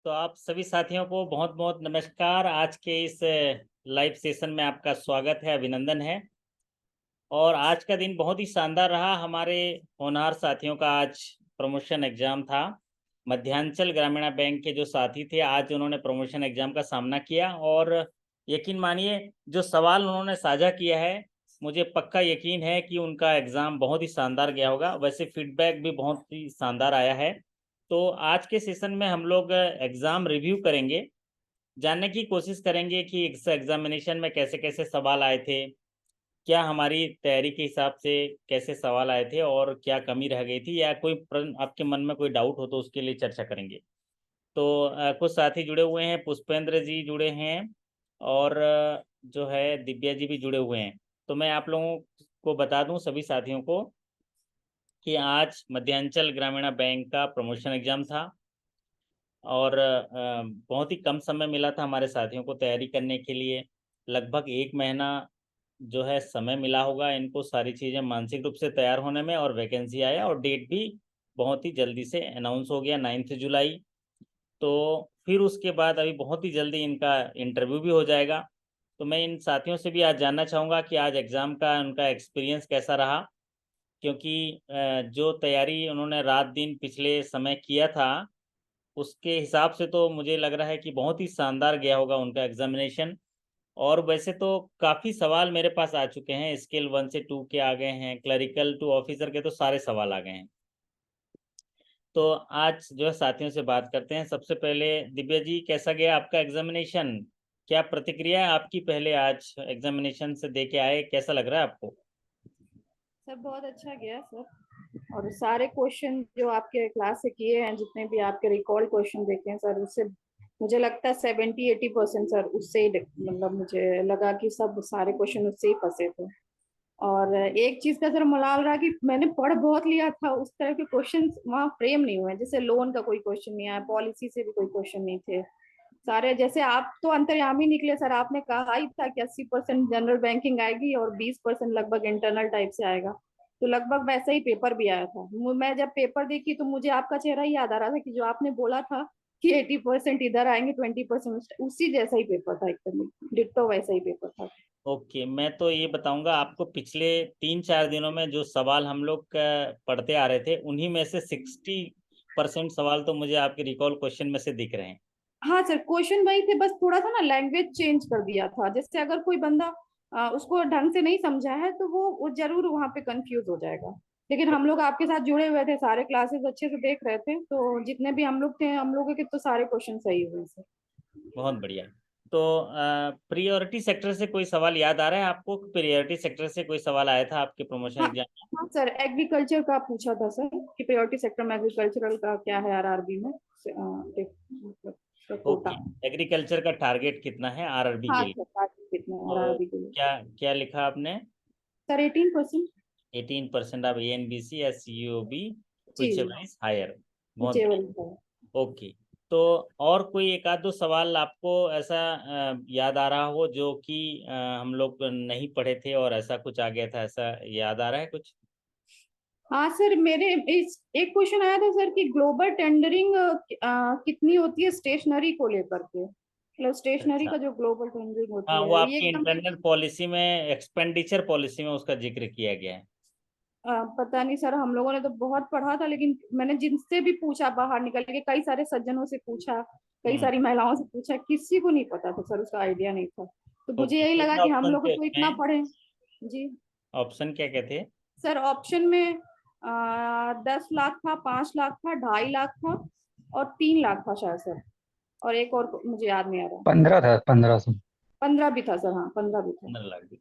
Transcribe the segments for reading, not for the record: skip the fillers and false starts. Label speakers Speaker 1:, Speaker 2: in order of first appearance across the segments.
Speaker 1: तो आप सभी साथियों को बहुत बहुत नमस्कार। आज के इस लाइव सेशन में आपका स्वागत है, अभिनंदन है। और आज का दिन बहुत ही शानदार रहा। हमारे होनहार साथियों का आज प्रमोशन एग्जाम था। मध्यांचल ग्रामीण बैंक के जो साथी थे, आज उन्होंने प्रमोशन एग्जाम का सामना किया और यकीन मानिए जो सवाल उन्होंने साझा किया है, मुझे पक्का यकीन है कि उनका एग्ज़ाम बहुत ही शानदार गया होगा। वैसे फीडबैक भी बहुत ही शानदार आया है। तो आज के सेशन में हम लोग एग्ज़ाम रिव्यू करेंगे, जानने की कोशिश करेंगे कि इस एग्जामिनेशन में कैसे कैसे सवाल आए थे, क्या हमारी तैयारी के हिसाब से कैसे सवाल आए थे और क्या कमी रह गई थी, या कोई प्रश्न आपके मन में कोई डाउट हो तो उसके लिए चर्चा करेंगे। तो कुछ साथी जुड़े हुए हैं, पुष्पेंद्र जी जुड़े हैं और जो है दिव्या जी भी जुड़े हुए हैं। तो मैं आप लोगों को बता दूं, सभी साथियों को, कि आज मध्यांचल ग्रामीण बैंक का प्रमोशन एग्जाम था और बहुत ही कम समय मिला था हमारे साथियों को तैयारी करने के लिए। लगभग 1 महीना जो है समय मिला होगा इनको सारी चीज़ें मानसिक रूप से तैयार होने में, और वैकेंसी आया और डेट भी बहुत ही जल्दी से अनाउंस हो गया, 9 जुलाई। तो फिर उसके बाद अभी बहुत ही जल्दी इनका इंटरव्यू भी हो जाएगा। तो मैं इन साथियों से भी आज जानना चाहूँगा कि आज एग्ज़ाम का उनका एक्सपीरियंस कैसा रहा, क्योंकि जो तैयारी उन्होंने रात दिन पिछले समय किया था, उसके हिसाब से तो मुझे लग रहा है कि बहुत ही शानदार गया होगा उनका एग्जामिनेशन। और वैसे तो काफ़ी सवाल मेरे पास आ चुके हैं, स्केल 1 से 2 के आ गए हैं, क्लरिकल टू ऑफिसर के तो सारे सवाल आ गए हैं। तो आज जो है साथियों से बात करते हैं। सबसे पहले दिव्या जी, कैसा गया आपका एग्जामिनेशन? क्या प्रतिक्रिया है आपकी? पहले आज एग्जामिनेशन से दे के आए, कैसा लग रहा है आपको?
Speaker 2: सर बहुत अच्छा गया सर। और सारे क्वेश्चन जो आपके क्लास से किए हैं, जितने भी आपके रिकॉर्ड क्वेश्चन देखे हैं सर, उससे मुझे लगता है 70-80% सर उससे ही मतलब मुझे लगा कि सब सारे क्वेश्चन उससे ही फंसे थे। और एक चीज का सर मलाल रहा कि मैंने पढ़ बहुत लिया था, उस तरह के क्वेश्चन वहाँ फ्रेम नहीं हुए। जैसे लोन का कोई क्वेश्चन नहीं आया, पॉलिसी से भी कोई क्वेश्चन नहीं थे सारे। जैसे आप तो अंतर्यामी निकले सर, आपने कहा ही था कि 80% जनरल बैंकिंग आएगी और 20% लगभग इंटरनल टाइप से आएगा। तो लगभग वैसा ही पेपर भी आया था। मैं जब पेपर देखी तो मुझे आपका चेहरा ही याद आ रहा था कि जो आपने बोला था कि 80% इधर आएंगे, 20% उसी जैसा ही पेपर था, एकदम डिट्टो वैसा ही पेपर था।
Speaker 1: ओके, मैं तो ये बताऊंगा आपको, पिछले 3-4 दिनों में जो सवाल हम लोग पढ़ते आ रहे थे, उन्हीं में से 60% सवाल तो मुझे आपके रिकॉल क्वेश्चन में से दिख रहे हैं।
Speaker 2: हाँ सर, क्वेश्चन वही थे, बस थोड़ा सा ना लैंग्वेज चेंज कर दिया था। जैसे अगर कोई बंदा उसको ढंग से नहीं समझा है तो वो जरूर वहां पे कंफ्यूज हो जाएगा। लेकिन हम लोग आपके साथ जुड़े हुए थे, सारे क्लासेस अच्छे से देख रहे थे, तो जितने भी हम लोग थे, हम लोगों के तो सारे क्वेश्चन सही हुए सर।
Speaker 1: बहुत बढ़िया। तो प्रियोरिटी सेक्टर से कोई सवाल याद आ रहा है आपको? प्रियोरिटी सेक्टर से कोई सवाल आया था आपके प्रमोशन
Speaker 2: हाँ
Speaker 1: एग्जाम में?
Speaker 2: हाँ सर, एग्रीकल्चर का पूछा था सर कि प्रायोरिटी सेक्टर में एग्रीकल्चरल का क्या है आरआरबी में, मतलब कोटा।
Speaker 1: ओके, एग्रीकल्चर का टारगेट कितना है आरआरबी
Speaker 2: हाँ
Speaker 1: के लिए?
Speaker 2: सर, टारगेट कितना है
Speaker 1: तो
Speaker 2: आरआरबी के लिए?
Speaker 1: क्या क्या लिखा आपने?
Speaker 2: सर 18%।
Speaker 1: 18% ऑफ एएनबीसी या CUB
Speaker 2: ji,
Speaker 1: which is higher. बहुत
Speaker 2: नीचे वाली
Speaker 1: बढ़िया।
Speaker 2: है।
Speaker 1: ओके। तो और कोई एक आध दो सवाल आपको ऐसा याद आ रहा हो जो कि हम लोग नहीं पढ़े थे और ऐसा कुछ आ गया था, ऐसा याद आ रहा है कुछ?
Speaker 2: हाँ सर, मेरे इस एक क्वेश्चन आया था सर कि ग्लोबल टेंडरिंग कितनी होती है स्टेशनरी को लेकर के, मतलब स्टेशनरी
Speaker 1: अच्छा,
Speaker 2: का जो ग्लोबल टेंडरिंग
Speaker 1: हाँ,
Speaker 2: होती
Speaker 1: वो
Speaker 2: है ये
Speaker 1: आपकी
Speaker 2: एकदम।
Speaker 1: इंटरनल पॉलिसी में, एक्सपेंडिचर पॉलिसी में उसका जिक्र किया गया है।
Speaker 2: पता नहीं सर, हम लोगों ने तो बहुत पढ़ा था, लेकिन मैंने जिनसे भी पूछा बाहर निकल के, कई सारे सज्जनों से पूछा, कई
Speaker 1: हम्म।
Speaker 2: सारी महिलाओं से पूछा, किसी को नहीं पता था सर, उसका आइडिया नहीं था। तो मुझे
Speaker 1: ओके,
Speaker 2: यही लगा
Speaker 1: कितने
Speaker 2: कि हम
Speaker 1: ऑप्शन
Speaker 2: लोग
Speaker 1: थे
Speaker 2: तो इतना
Speaker 1: उसमें?
Speaker 2: पढ़े। जी
Speaker 1: ऑप्शन क्या क्या थे?
Speaker 2: सर, ऑप्शन में 10 लाख था, 5 लाख था, 2.5 लाख था और 3 लाख था शायद सर। और एक और मुझे याद नहीं आ रहा।
Speaker 3: 15 था, 1500।
Speaker 2: 15 भी था सर, हाँ 15 भी था।
Speaker 1: 15 लाख भी।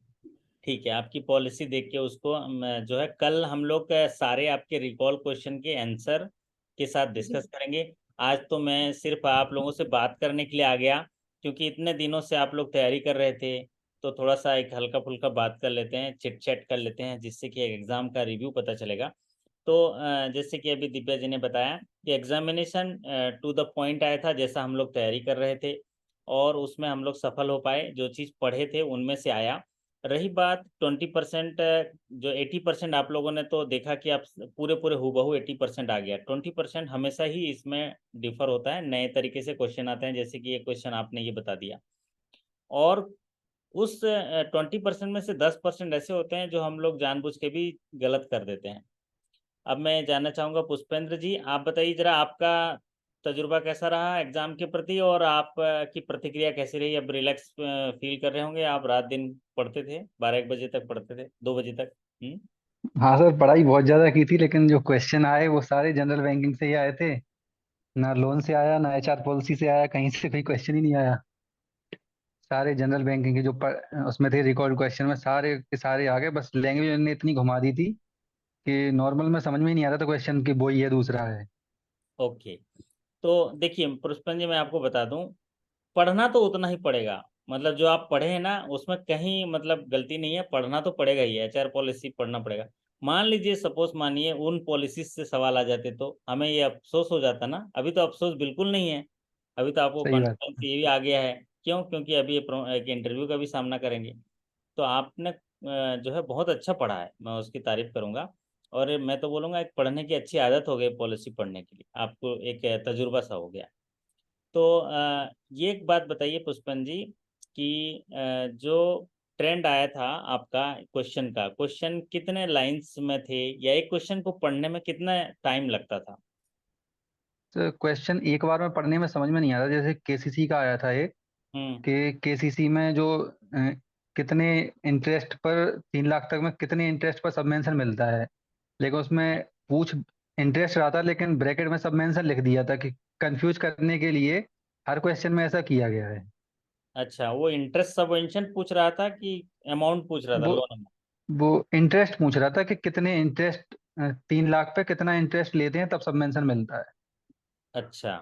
Speaker 1: ठीक है, आपकी पॉलिसी देख के उसको जो है कल हम लोग सारे आपके रिकॉल क्वेश्चन के आंसर के साथ
Speaker 2: जी
Speaker 1: डिस्कस करेंगे। आज तो मैं सिर्फ आप लोगों से बात करने के लिए आ गया, क्योंकि इतने दिनों से आप लोग तैयारी कर रहे थे। तो थोड़ा सा एक हल्का फुल्का बात कर लेते हैं, चिट चैट कर लेते हैं, जिससे कि एग्ज़ाम का रिव्यू पता चलेगा। तो जैसे कि अभी दिव्या जी ने बताया कि एग्जामिनेशन टू द पॉइंट आया था, जैसा हम लोग तैयारी कर रहे थे, और उसमें हम लोग सफल हो पाए। जो चीज़ पढ़े थे उनमें से आया। रही बात 20%, जो 80% आप लोगों ने तो देखा कि आप पूरे पूरे हूबहू 80% आ गया। 20% हमेशा ही इसमें डिफर होता है, नए तरीके से क्वेश्चन आते हैं, जैसे कि ये क्वेश्चन आपने ये बता दिया। और उस 20% में से 10% ऐसे होते हैं जो हम लोग जानबूझ के भी गलत कर देते हैं। अब मैं जानना चाहूँगा पुष्पेंद्र जी, आप बताइए जरा आपका तजुर्बा कैसा रहा एग्जाम के प्रति, और आप की प्रतिक्रिया कैसी रही? अब रिलैक्स फील कर रहे होंगे, आप रात दिन पढ़ते थे, 12-1 बजे तक पढ़ते थे, 2 बजे तक।
Speaker 3: हाँ सर, पढ़ाई बहुत ज्यादा की थी, लेकिन जो क्वेश्चन आए वो सारे जनरल बैंकिंग से ही आए थे। ना लोन से आया, ना एचआर पॉलिसी से आया, कहीं से कोई क्वेश्चन ही नहीं आया। सारे जनरल बैंकिंग के जो उसमें थे रिकॉर्ड क्वेश्चन में सारे के सारे आ गए। बस लैंग्वेज ने इतनी घुमा दी थी कि नॉर्मल में समझ में ही नहीं आता था क्वेश्चन कि वो ही है दूसरा है।
Speaker 1: ओके, तो देखिए पुष्पेंद्र जी, मैं आपको बता दूं, पढ़ना तो उतना ही पड़ेगा। मतलब जो आप पढ़े हैं ना, उसमें कहीं मतलब गलती नहीं है, पढ़ना तो पड़ेगा ही, एचआर पॉलिसी पढ़ना पड़ेगा। मान लीजिए सपोज मानिए उन पॉलिसीज से सवाल आ जाते तो हमें ये अफसोस हो जाता ना। अभी तो अफसोस बिल्कुल नहीं है, अभी तो आपको
Speaker 3: सही बात।
Speaker 1: कॉन्फिडेंस ये भी आ गया है। क्यों? क्योंकि अभी ये एक इंटरव्यू का भी सामना करेंगे। तो आपने जो है बहुत अच्छा पढ़ा है, मैं उसकी तारीफ करूंगा। और मैं तो बोलूँगा एक पढ़ने की अच्छी आदत हो गई पॉलिसी पढ़ने के लिए, आपको एक तजुर्बा सा हो गया। तो ये एक बात बताइए पुष्पन जी कि जो ट्रेंड आया था आपका क्वेश्चन का, क्वेश्चन कितने लाइंस में थे, या एक क्वेश्चन को पढ़ने में कितना टाइम लगता था?
Speaker 3: तो क्वेश्चन एक बार में पढ़ने में समझ में नहीं आता। जैसे केसीसी का आया था एक,
Speaker 1: हम्म।
Speaker 3: कि केसीसी में जो कितने इंटरेस्ट पर 3 लाख तक में कितने इंटरेस्ट पर सब मेंशन मिलता है। लेकिन उसमें पूछ इंटरेस्ट रहा था, लेकिन ब्रैकेट में सब मेंशन लिख दिया था कि कंफ्यूज करने के लिए हर क्वेश्चन में ऐसा किया गया है।
Speaker 1: अच्छा, वो इंटरेस्ट सबवेंशन पूछ रहा था कि अमाउंट पूछ रहा था,
Speaker 3: वो
Speaker 1: लोन अमाउंट?
Speaker 3: वो इंटरेस्ट पूछ रहा था कि कितने इंटरेस्ट, 3 लाख पे कितना इंटरेस्ट लेते हैं तब सब मेंशन मिलता है।
Speaker 1: अच्छा,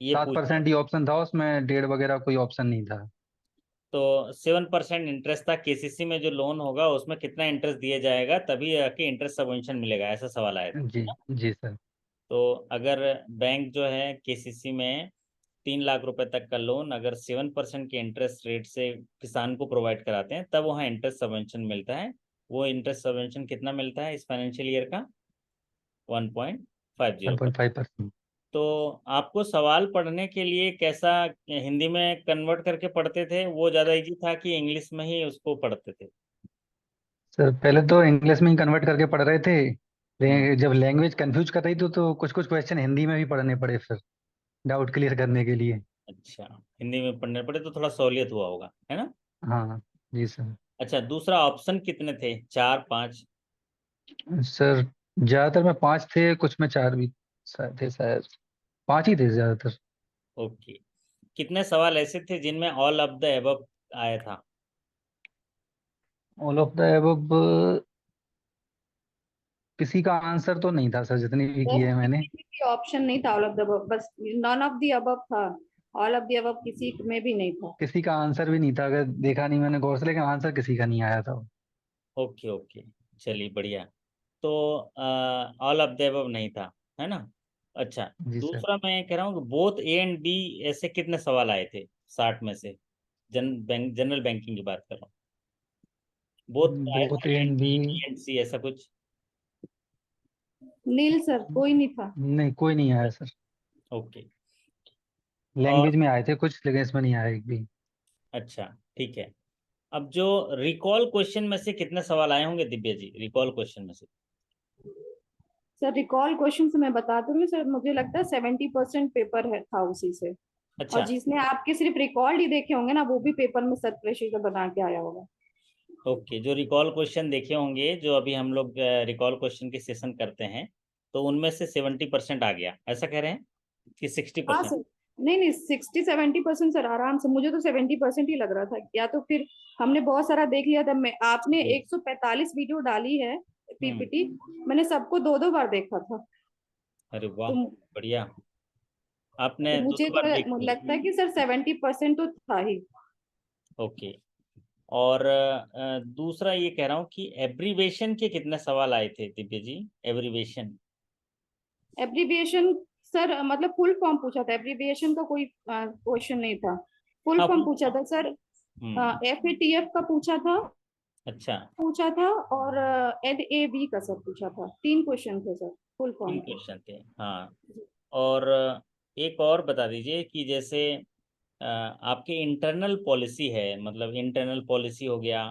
Speaker 1: ये
Speaker 3: सात
Speaker 1: पूछ रहा
Speaker 3: परसेंट ही ऑप्शन था उसमें, डेढ़ वगैरह कोई ऑप्शन नहीं था।
Speaker 1: तो 7% इंटरेस्ट था, केसीसी में जो लोन होगा उसमें कितना इंटरेस्ट दिया जाएगा तभी आके इंटरेस्ट सबवेंशन मिलेगा, ऐसा सवाल आया
Speaker 3: जी।
Speaker 1: था।
Speaker 3: जी सर।
Speaker 1: तो अगर बैंक जो है केसीसी में 3 लाख रुपए तक का लोन अगर 7% के इंटरेस्ट रेट से किसान को प्रोवाइड कराते हैं, तब वहाँ इंटरेस्ट सबवेंशन मिलता है। वो इंटरेस्ट सबवेंशन कितना मिलता है इस फाइनेंशियल ईयर का? 1.50।
Speaker 3: 1.5%।
Speaker 1: तो आपको सवाल पढ़ने के लिए कैसा, हिंदी में कन्वर्ट करके पढ़ते थे वो ज़्यादा इजी था कि इंग्लिश में ही उसको पढ़ते थे?
Speaker 3: सर पहले तो इंग्लिश में ही कन्वर्ट करके पढ़ रहे थे,
Speaker 1: हम्म।
Speaker 3: लेकिन जब लैंग्वेज कंफ्यूज कर रही थी तो कुछ कुछ क्वेश्चन हिंदी में भी पढ़ने पड़े फिर, डाउट क्लियर करने के लिए।
Speaker 1: अच्छा, हिंदी में पढ़ने पड़े तो थोड़ा सहूलियत हुआ होगा, है ना?
Speaker 3: हाँ। जी सर।
Speaker 1: अच्छा, दूसरा ऑप्शन कितने थे, 4-5?
Speaker 3: सर ज्यादातर में 5 थे, कुछ में 4 भी थे शायद। 5 ही थे ज्यादातर।
Speaker 1: ओके, कितने सवाल ऐसे थे जिनमें ऑल ऑफ द एबव आया था?
Speaker 3: ऑल ऑफ द एबव किसी का आंसर तो नहीं था सर, जितनी भी किए हैं मैंने।
Speaker 2: किसी भी ऑप्शन नहीं था ऑल ऑफ द अबव, बस नॉन ऑफ द अबव था। ऑल ऑफ द अबव किसी में भी नहीं था।
Speaker 3: किसी का आंसर भी नहीं था, अगर देखा नहीं मैंने गौर से, लेकिन आंसर किसी का नहीं आया था।
Speaker 1: ओके ओके, चलिए बढ़िया। तो ऑल ऑफ द एबव नहीं था, है ना? अच्छा,
Speaker 3: जी सर।
Speaker 1: दूसरा मैं कह रहा हूँ कि बोथ ए एंड बी, ऐसे कितने सवाल आए थे 60 में से? जनरल बैंकिंग की बात कर रहा हूँ। बोथ आया था,
Speaker 3: both
Speaker 1: A
Speaker 3: A
Speaker 1: and
Speaker 3: and B.
Speaker 1: B, B and C, ऐसा कुछ?
Speaker 2: नील सर, कोई नहीं था।
Speaker 3: नहीं, कोई नहीं आया सर।
Speaker 1: ओके। और
Speaker 3: लैंग्वेज में आए थे कुछ, लेकिन इसमें नहीं आया एक भी।
Speaker 1: अच्छा, ठीक है। अब जो रिकॉल क्वेश्चन में से कितने सवाल आए होंगे दिव्या जी, रिकॉल क्वेश्चन में से?
Speaker 2: सर रिकॉल क्वेश्चन से मैं बताती हूँ सर, मुझे लगता है 70% पेपर है था उसी से। और
Speaker 1: अच्छा।
Speaker 2: जिसने आपके सिर्फ रिकॉर्ड ही देखे होंगे ना, वो भी पेपर में सर प्रेशर से बना के आया होगा।
Speaker 1: ओके, जो रिकॉल क्वेश्चन देखे होंगे, जो अभी हम लोग रिकॉल क्वेश्चन के सेशन करते हैं, तो उनमें से 70% आ गया, ऐसा कह रहे हैं कि सिक्सटी
Speaker 2: हाँ
Speaker 1: परसेंट
Speaker 2: सर। नहीं नहीं, 60-70% सर आराम से, मुझे तो 70% ही लग रहा था, या तो फिर हमने बहुत सारा देख लिया था। मैं आपने 145 वीडियो डाली है
Speaker 1: हम्म।
Speaker 2: पीपीटी, मैंने सबको दो दो बार देखा था।
Speaker 1: अरे वाह,
Speaker 2: तो
Speaker 1: बढ़िया, आपने दो
Speaker 2: मुझे
Speaker 1: दो बार देख
Speaker 2: तो
Speaker 1: लिया।
Speaker 2: लगता है कि सर 70% तो था ही।
Speaker 1: ओके। और दूसरा ये कह रहा हूँ कि एब्रीवेशन के कितने सवाल आए थे Divya ji? Abbreviation.
Speaker 2: Abbreviation sir, मतलब फुल फॉर्म पूछा था, एब्रीविएशन का कोई क्वेश्चन नहीं था। फुल
Speaker 1: हाँ,
Speaker 2: फॉर्म
Speaker 1: फुल
Speaker 2: पूछा
Speaker 1: फॉर्म।
Speaker 2: था सर।
Speaker 1: हम्म।
Speaker 2: FATF का पूछा था।
Speaker 1: अच्छा,
Speaker 2: पूछा था, और NAV का सर पूछा था। 3 क्वेश्चन थे सर फुल फॉर्म
Speaker 1: 3
Speaker 2: के।
Speaker 1: क्वेश्चन थे, हाँ। और एक और बता दीजिए कि जैसे आपकी इंटरनल पॉलिसी है, मतलब इंटरनल पॉलिसी हो गया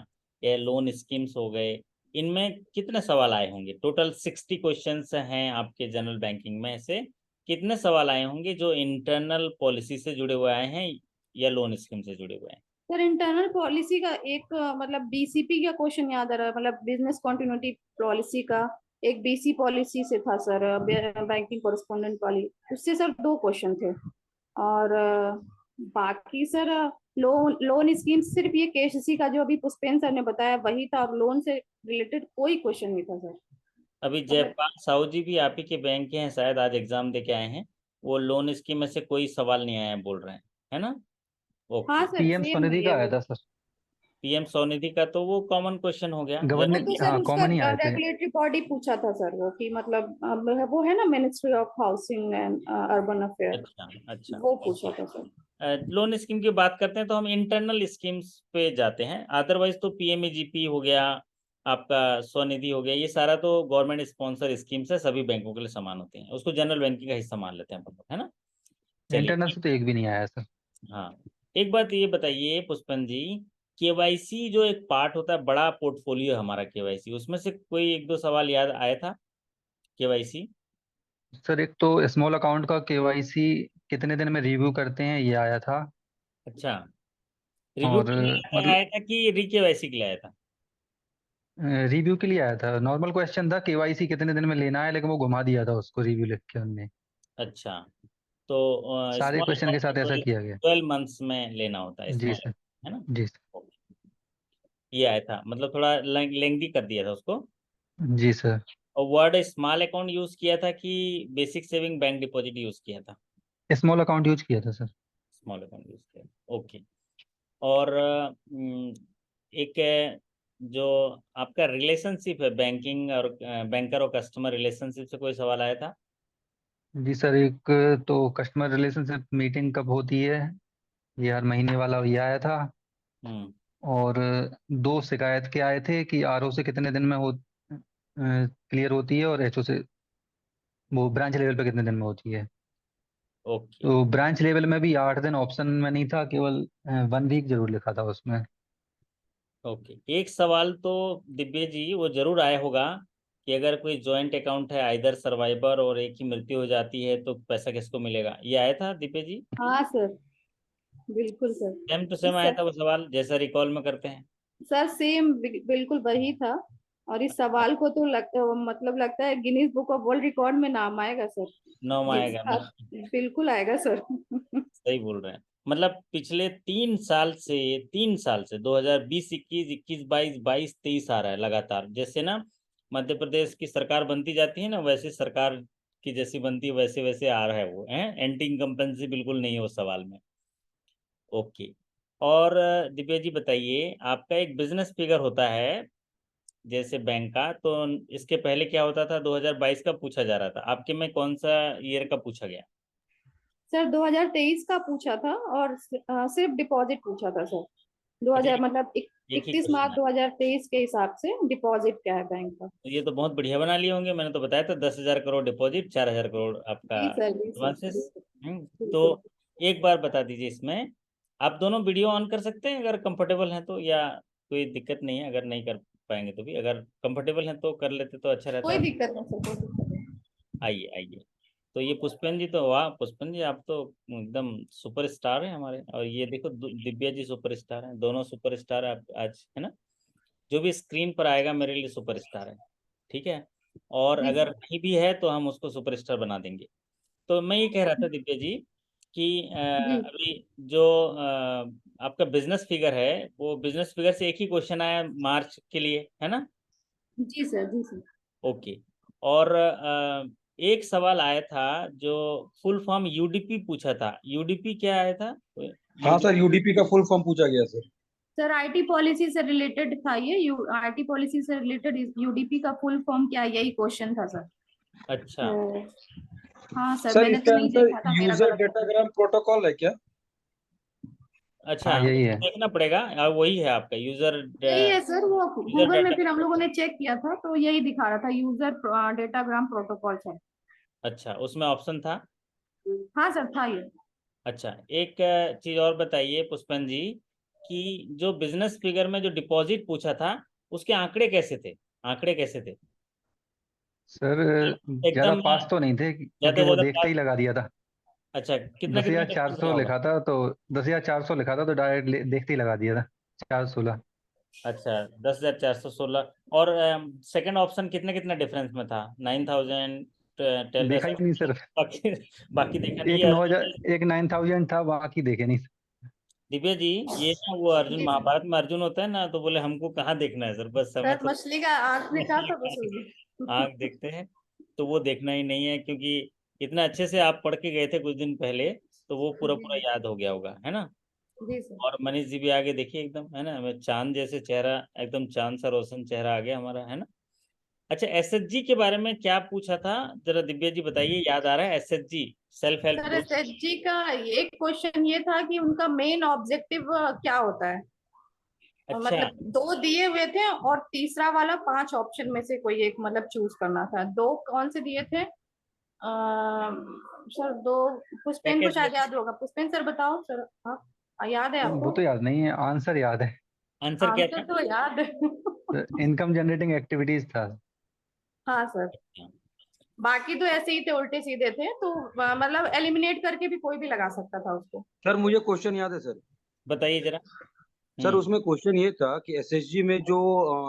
Speaker 1: या लोन स्कीम्स हो गए, इनमें कितने सवाल आए होंगे? टोटल 60 क्वेश्चंस हैं आपके जनरल बैंकिंग में से, कितने सवाल आए होंगे जो इंटरनल पॉलिसी से जुड़े हुए आए हैं या लोन स्कीम से जुड़े हुए हैं?
Speaker 2: सर इंटरनल पॉलिसी का एक मतलब BCP का क्वेश्चन याद आ रहा है, मतलब बिजनेस कंटिन्यूटी पॉलिसी का। एक BC पॉलिसी से था सर, बैंकिंग कॉरेस्पोंडेंट वाली, उससे सर 2 क्वेश्चन थे। और बाकी सर लोन लोन स्कीम सिर्फ ये KCC का जो अभी पुष्पेन सर ने बताया वही था, और लोन से रिलेटेड कोई क्वेश्चन नहीं था सर।
Speaker 1: अभी
Speaker 2: मतलब
Speaker 1: जयपाल साहू जी भी आप ही के बैंक के हैं, शायद आज एग्जाम दे के आए हैं। वो लोन स्कीम में से कोई सवाल नहीं आया बोल रहे हैं, है ना?
Speaker 2: हाँ
Speaker 1: okay.
Speaker 2: Sir,
Speaker 3: PM
Speaker 2: same
Speaker 3: Svanidhi
Speaker 2: ही
Speaker 3: का
Speaker 2: है
Speaker 3: आया
Speaker 2: वो।
Speaker 3: था सर।
Speaker 1: पीएम स्वनिधि का तो वो कॉमन क्वेश्चन हो गया
Speaker 2: वो
Speaker 3: गवर्नर
Speaker 2: तो
Speaker 1: जनरल।
Speaker 2: सर
Speaker 3: हाँ
Speaker 2: उसका
Speaker 3: कॉमन ही आए थे।
Speaker 2: रेगुलेटरी बॉडी पूछा था सर, वो कि मतलब वो है ना, ministry of housing and urban affair,
Speaker 1: अच्छा अच्छा,
Speaker 2: वो
Speaker 1: ओके।
Speaker 2: पूछा था सर।
Speaker 1: लोन स्कीम की बात करते हैं तो हम इंटरनल स्कीम्स पे जाते हैं, अदरवाइज तो पीएमईजीपी हो गया, आपका स्वनिधि हो गया, ये सारा तो गवर्नमेंट स्पॉन्सर स्कीम्स है, सभी बैंकों के लिए समान होते हैं, उसको जनरल बैंकिंग का हिस्सा मान लेते हैं हम लोग, है ना?
Speaker 3: इंटरनल
Speaker 1: चलिए।
Speaker 3: से तो एक भी नहीं आया सर।
Speaker 1: हाँ, एक बात ये बताइए पुष्पन जी, केवाईसी जो एक पार्ट होता है, बड़ा पोर्टफोलियो है हमारा केवाईसी, उसमें से कोई 1-2 सवाल याद आया था केवाईसी?
Speaker 3: सर एक तो स्मॉल अकाउंट का केवाईसी कितने दिन में रिव्यू करते हैं, ये आया था।
Speaker 1: अच्छा, रिव्यू
Speaker 3: और
Speaker 1: के लिए
Speaker 3: मतलब
Speaker 1: आया था कि रीकेवाईसी के लिए आया था?
Speaker 3: रिव्यू के लिए आया था। नॉर्मल क्वेश्चन था केवाईसी कितने दिन में लेना है, लेकिन वो घुमा दिया था उसको रिव्यू लिख के उनने।
Speaker 1: अच्छा, तो
Speaker 3: सारे
Speaker 1: स्मॉल
Speaker 3: क्वेश्चन के
Speaker 1: अकाउंट
Speaker 3: साथ ऐसा
Speaker 1: में
Speaker 3: किया गया।
Speaker 1: 12 मंथ्स में लेना होता है
Speaker 3: जी
Speaker 1: स्मॉल,
Speaker 3: सर।
Speaker 1: है ना?
Speaker 3: जी सर।
Speaker 1: ये आया था, मतलब थोड़ा लेंदी कर दिया था उसको।
Speaker 3: जी सर।
Speaker 1: और वर्ड स्मॉल अकाउंट यूज किया था कि basic saving bank deposit use किया था?
Speaker 3: स्मॉल अकाउंट यूज किया था सर।
Speaker 1: स्मॉल अकाउंट यूज किया, ओके। और एक जो आपका रिलेशनशिप है बैंकिंग और बैंकर और कस्टमर रिलेशनशिप से कोई सवाल आया था?
Speaker 3: जी सर, एक तो कस्टमर रिलेशनशिप मीटिंग कब होती है, ये हर महीने वाला ये आया था।
Speaker 1: हम्म।
Speaker 3: और दो शिकायत के आए थे कि आरओ से कितने दिन में हो क्लियर होती है, और एचओ से वो ब्रांच लेवल पे कितने दिन में होती है।
Speaker 1: ओके
Speaker 3: तो ब्रांच लेवल में भी 8 दिन ऑप्शन में नहीं था, केवल 1 वीक जरूर लिखा था उसमें।
Speaker 1: ओके। एक सवाल तो दिव्य जी वो जरूर आया होगा कि अगर कोई जॉइंट अकाउंट है, आइदर सर्वाइवर और एक की मृत्यु हो जाती है तो पैसा किसको मिलेगा, ये आया था दिव्य जी?
Speaker 2: हाँ सर, बिल्कुल सर।
Speaker 1: सेम टू सेम आया
Speaker 2: सर,
Speaker 1: था वो सवाल जैसा रिकॉल में करते हैं?
Speaker 2: सर सेम बिल्कुल वही था। और इस
Speaker 1: अच्छा,
Speaker 2: सवाल को तो मतलब लगता है Guinness book of world record में नाम आएगा सर।
Speaker 1: 9 में
Speaker 2: जिस
Speaker 1: आएगा ना?
Speaker 2: आप बिल्कुल आएगा सर।
Speaker 1: सही बोल रहे हैं। मतलब पिछले 3 साल से 2020 21 21 22 22 23 आ रहा है लगातार, जैसे ना मध्य प्रदेश की सरकार बनती जाती है ना, वैसे सरकार की जैसी बनती है वैसे वैसे आ रहा है वो, है एंटी इनकम्पेंसी बिल्कुल नहीं है उस सवाल में। ओके। और दिव्या जी बताइए, आपका एक बिजनेस फिगर होता है जैसे बैंक का, तो इसके पहले क्या होता था? 2022 का पूछा जा रहा था, आपके में कौन सा ईयर का पूछा गया?
Speaker 2: सर 2023 का पूछा था, और सिर्फ डिपॉजिट पूछा था सर।
Speaker 1: अच्छा,
Speaker 2: 2000 मतलब
Speaker 1: एक ही
Speaker 2: 31
Speaker 1: क्वेश्चन
Speaker 2: मार्च
Speaker 1: है।
Speaker 2: 2023 के हिसाब से डिपॉजिट क्या है बैंक का।
Speaker 1: तो ये तो बहुत बढ़िया बना लिए होंगे, मैंने तो बताया था 10,000 करोड़ डिपॉजिट, 4,000 करोड़ आपका
Speaker 2: जी सर, जी सर,
Speaker 1: एडवांसेस। तो
Speaker 2: बिल्कुल।
Speaker 1: एक बार बता दीजिए इसमें, आप दोनों वीडियो ऑन कर सकते हैं अगर कंफर्टेबल हैं तो, या कोई दिक्कत नहीं है अगर नहीं कर पाएंगे तो भी, अगर कंफर्टेबल हैं तो कर लेते तो अच्छा रहता
Speaker 2: कोई
Speaker 1: है।
Speaker 2: दिक्कत नहीं सर, कोई दिक्कत नहीं।
Speaker 1: आइए आइए। तो ये पुष्पन जी, तो वाह पुष्पन जी आप तो एकदम सुपर स्टार हैं हमारे, और ये देखो दिव्या जी सुपर स्टार हैं, दोनों सुपर स्टार आप आज, है ना? जो भी स्क्रीन पर आएगा मेरे लिए सुपरस्टार है, ठीक है? और
Speaker 2: जी
Speaker 1: अगर
Speaker 2: सर।
Speaker 1: नहीं भी है तो हम उसको सुपरस्टार बना देंगे। तो मैं ये कह रहा था दिव्या जी कि
Speaker 2: जी
Speaker 1: अभी जो आपका बिजनेस फिगर है, वो बिजनेस फिगर से एक ही क्वेश्चन आया मार्च के लिए, है ना?
Speaker 2: जी सर, जी सर।
Speaker 1: ओके। और एक सवाल आया था जो फुल फॉर्म यूडीपी पूछा था, यूडीपी क्या आया था?
Speaker 4: हाँ
Speaker 1: यूडीपी?
Speaker 4: सर, यूडीपी का फुल फॉर्म पूछा गया सर।
Speaker 2: सर IT पॉलिसी से रिलेटेड था ये, IT पॉलिसी से रिलेटेड UDP का फुल फॉर्म क्या है, यही क्वेश्चन था सर।
Speaker 1: अच्छा,
Speaker 2: तो हाँ सर,
Speaker 4: सर
Speaker 2: मैंने तो
Speaker 4: इसका
Speaker 2: नहीं
Speaker 4: आंसर
Speaker 2: देखा था, मेरा
Speaker 4: यूजर
Speaker 2: गलत हो गया।
Speaker 4: डेटाग्राम प्रोटोकॉल है क्या?
Speaker 1: अच्छा,
Speaker 3: हाँ यही है।
Speaker 1: देखना पड़ेगा। वही है आपका यूजर
Speaker 2: यही है सर, वो गूगल में
Speaker 1: डाटा।
Speaker 2: फिर हम लोगों ने चेक किया था तो यही दिखा रहा था, यूजर डेटाग्राम प्रोटोकॉल सर।
Speaker 1: अच्छा, उसमें ऑप्शन था।
Speaker 2: हाँ सर, था ये।
Speaker 1: अच्छा, एक चीज और बताइए पुष्पन जी, कि जो बिजनेस फिगर में जो डिपॉजिट पूछा था उसके आंकड़े कैसे थे? आंकड़े कैसे थे?
Speaker 3: सर ज्यादा
Speaker 1: एकदम
Speaker 3: पास तो नहीं थे क्योंकि
Speaker 1: ज्यादा
Speaker 3: वो
Speaker 1: ज्यादा
Speaker 3: देखते ही
Speaker 1: पास।
Speaker 3: लगा दिया था।
Speaker 1: अच्छा, कितना
Speaker 3: दस
Speaker 1: कितना
Speaker 3: हजार चार
Speaker 1: डिफरेंस
Speaker 3: सौ
Speaker 1: रहा होगा?
Speaker 3: लिखा था तो 10,400 लिखा था तो डायरेक्ट देखते ही लगा दिया था। 416।
Speaker 1: अच्छा, 10,416। और सेकंड ऑप्शन कितना कितना डिफरेंस में था? 9,000,
Speaker 3: देखा ही नहीं सर।
Speaker 1: बाकी बाकी देखा नहीं
Speaker 3: एक
Speaker 1: है।
Speaker 3: 9,000 एक 9,000 था, बाकी देखे नहीं।
Speaker 1: दिव्या जी, ये ना वो अर्जुन,
Speaker 2: जी सर।
Speaker 1: महाभारत में अर्जुन होता है ना, तो बोले हमको कहाँ देखना है सर, बस समय
Speaker 2: सर
Speaker 1: तो
Speaker 2: मछली का आंख दिखा
Speaker 1: मछली
Speaker 2: था
Speaker 1: का
Speaker 2: बस उसे।
Speaker 1: आँख देखते हैं। तो वो देखना ही नहीं है, क्योंकि इतना अच्छे से आप पढ़ के गए थे कुछ दिन पहले, तो वो पूरा पूरा
Speaker 2: जी
Speaker 1: याद हो गया होगा, है ना।
Speaker 2: जी सर।
Speaker 1: और मनीष जी भी आगे देखिए, एकदम है ना, हमें चांद जैसे चेहरा, एकदम चांद सा रोशन चेहरा आ गया हमारा, है ना। अच्छा, एसएचजी के बारे में क्या पूछा था, जरा दिव्या जी बताइए, याद आ रहा है? SHG, self help
Speaker 2: sir
Speaker 1: group.
Speaker 2: SHG का एक क्वेश्चन ये था कि उनका मेन ऑब्जेक्टिव क्या होता है।
Speaker 1: अच्छा,
Speaker 2: मतलब दो दिए हुए थे और तीसरा वाला 5 ऑप्शन में से कोई एक मतलब चूज करना था। दो कौन से दिए थे? सर दो, पुष्पेन को
Speaker 1: पैकेज
Speaker 2: शायद
Speaker 1: में
Speaker 2: याद होगा। पुष्पेन सर बताओ सर, आप याद है
Speaker 3: वो
Speaker 2: आपको?
Speaker 3: तो याद नहीं है, आंसर याद है।
Speaker 1: आंसर क्या
Speaker 2: आंसर
Speaker 1: था?
Speaker 2: तो याद है।
Speaker 3: इनकम जनरेटिंग एक्टिविटीज था।
Speaker 2: हाँ सर। बाकी तो ऐसे ही थे, उल्टे सीधे थे, तो मतलब एलिमिनेट करके भी कोई भी लगा सकता था उसको।
Speaker 4: सर मुझे क्वेश्चन याद है सर।
Speaker 1: बताइए जरा।
Speaker 4: सर
Speaker 1: हम्म
Speaker 4: उसमें क्वेश्चन ये था कि एसएसजी में जो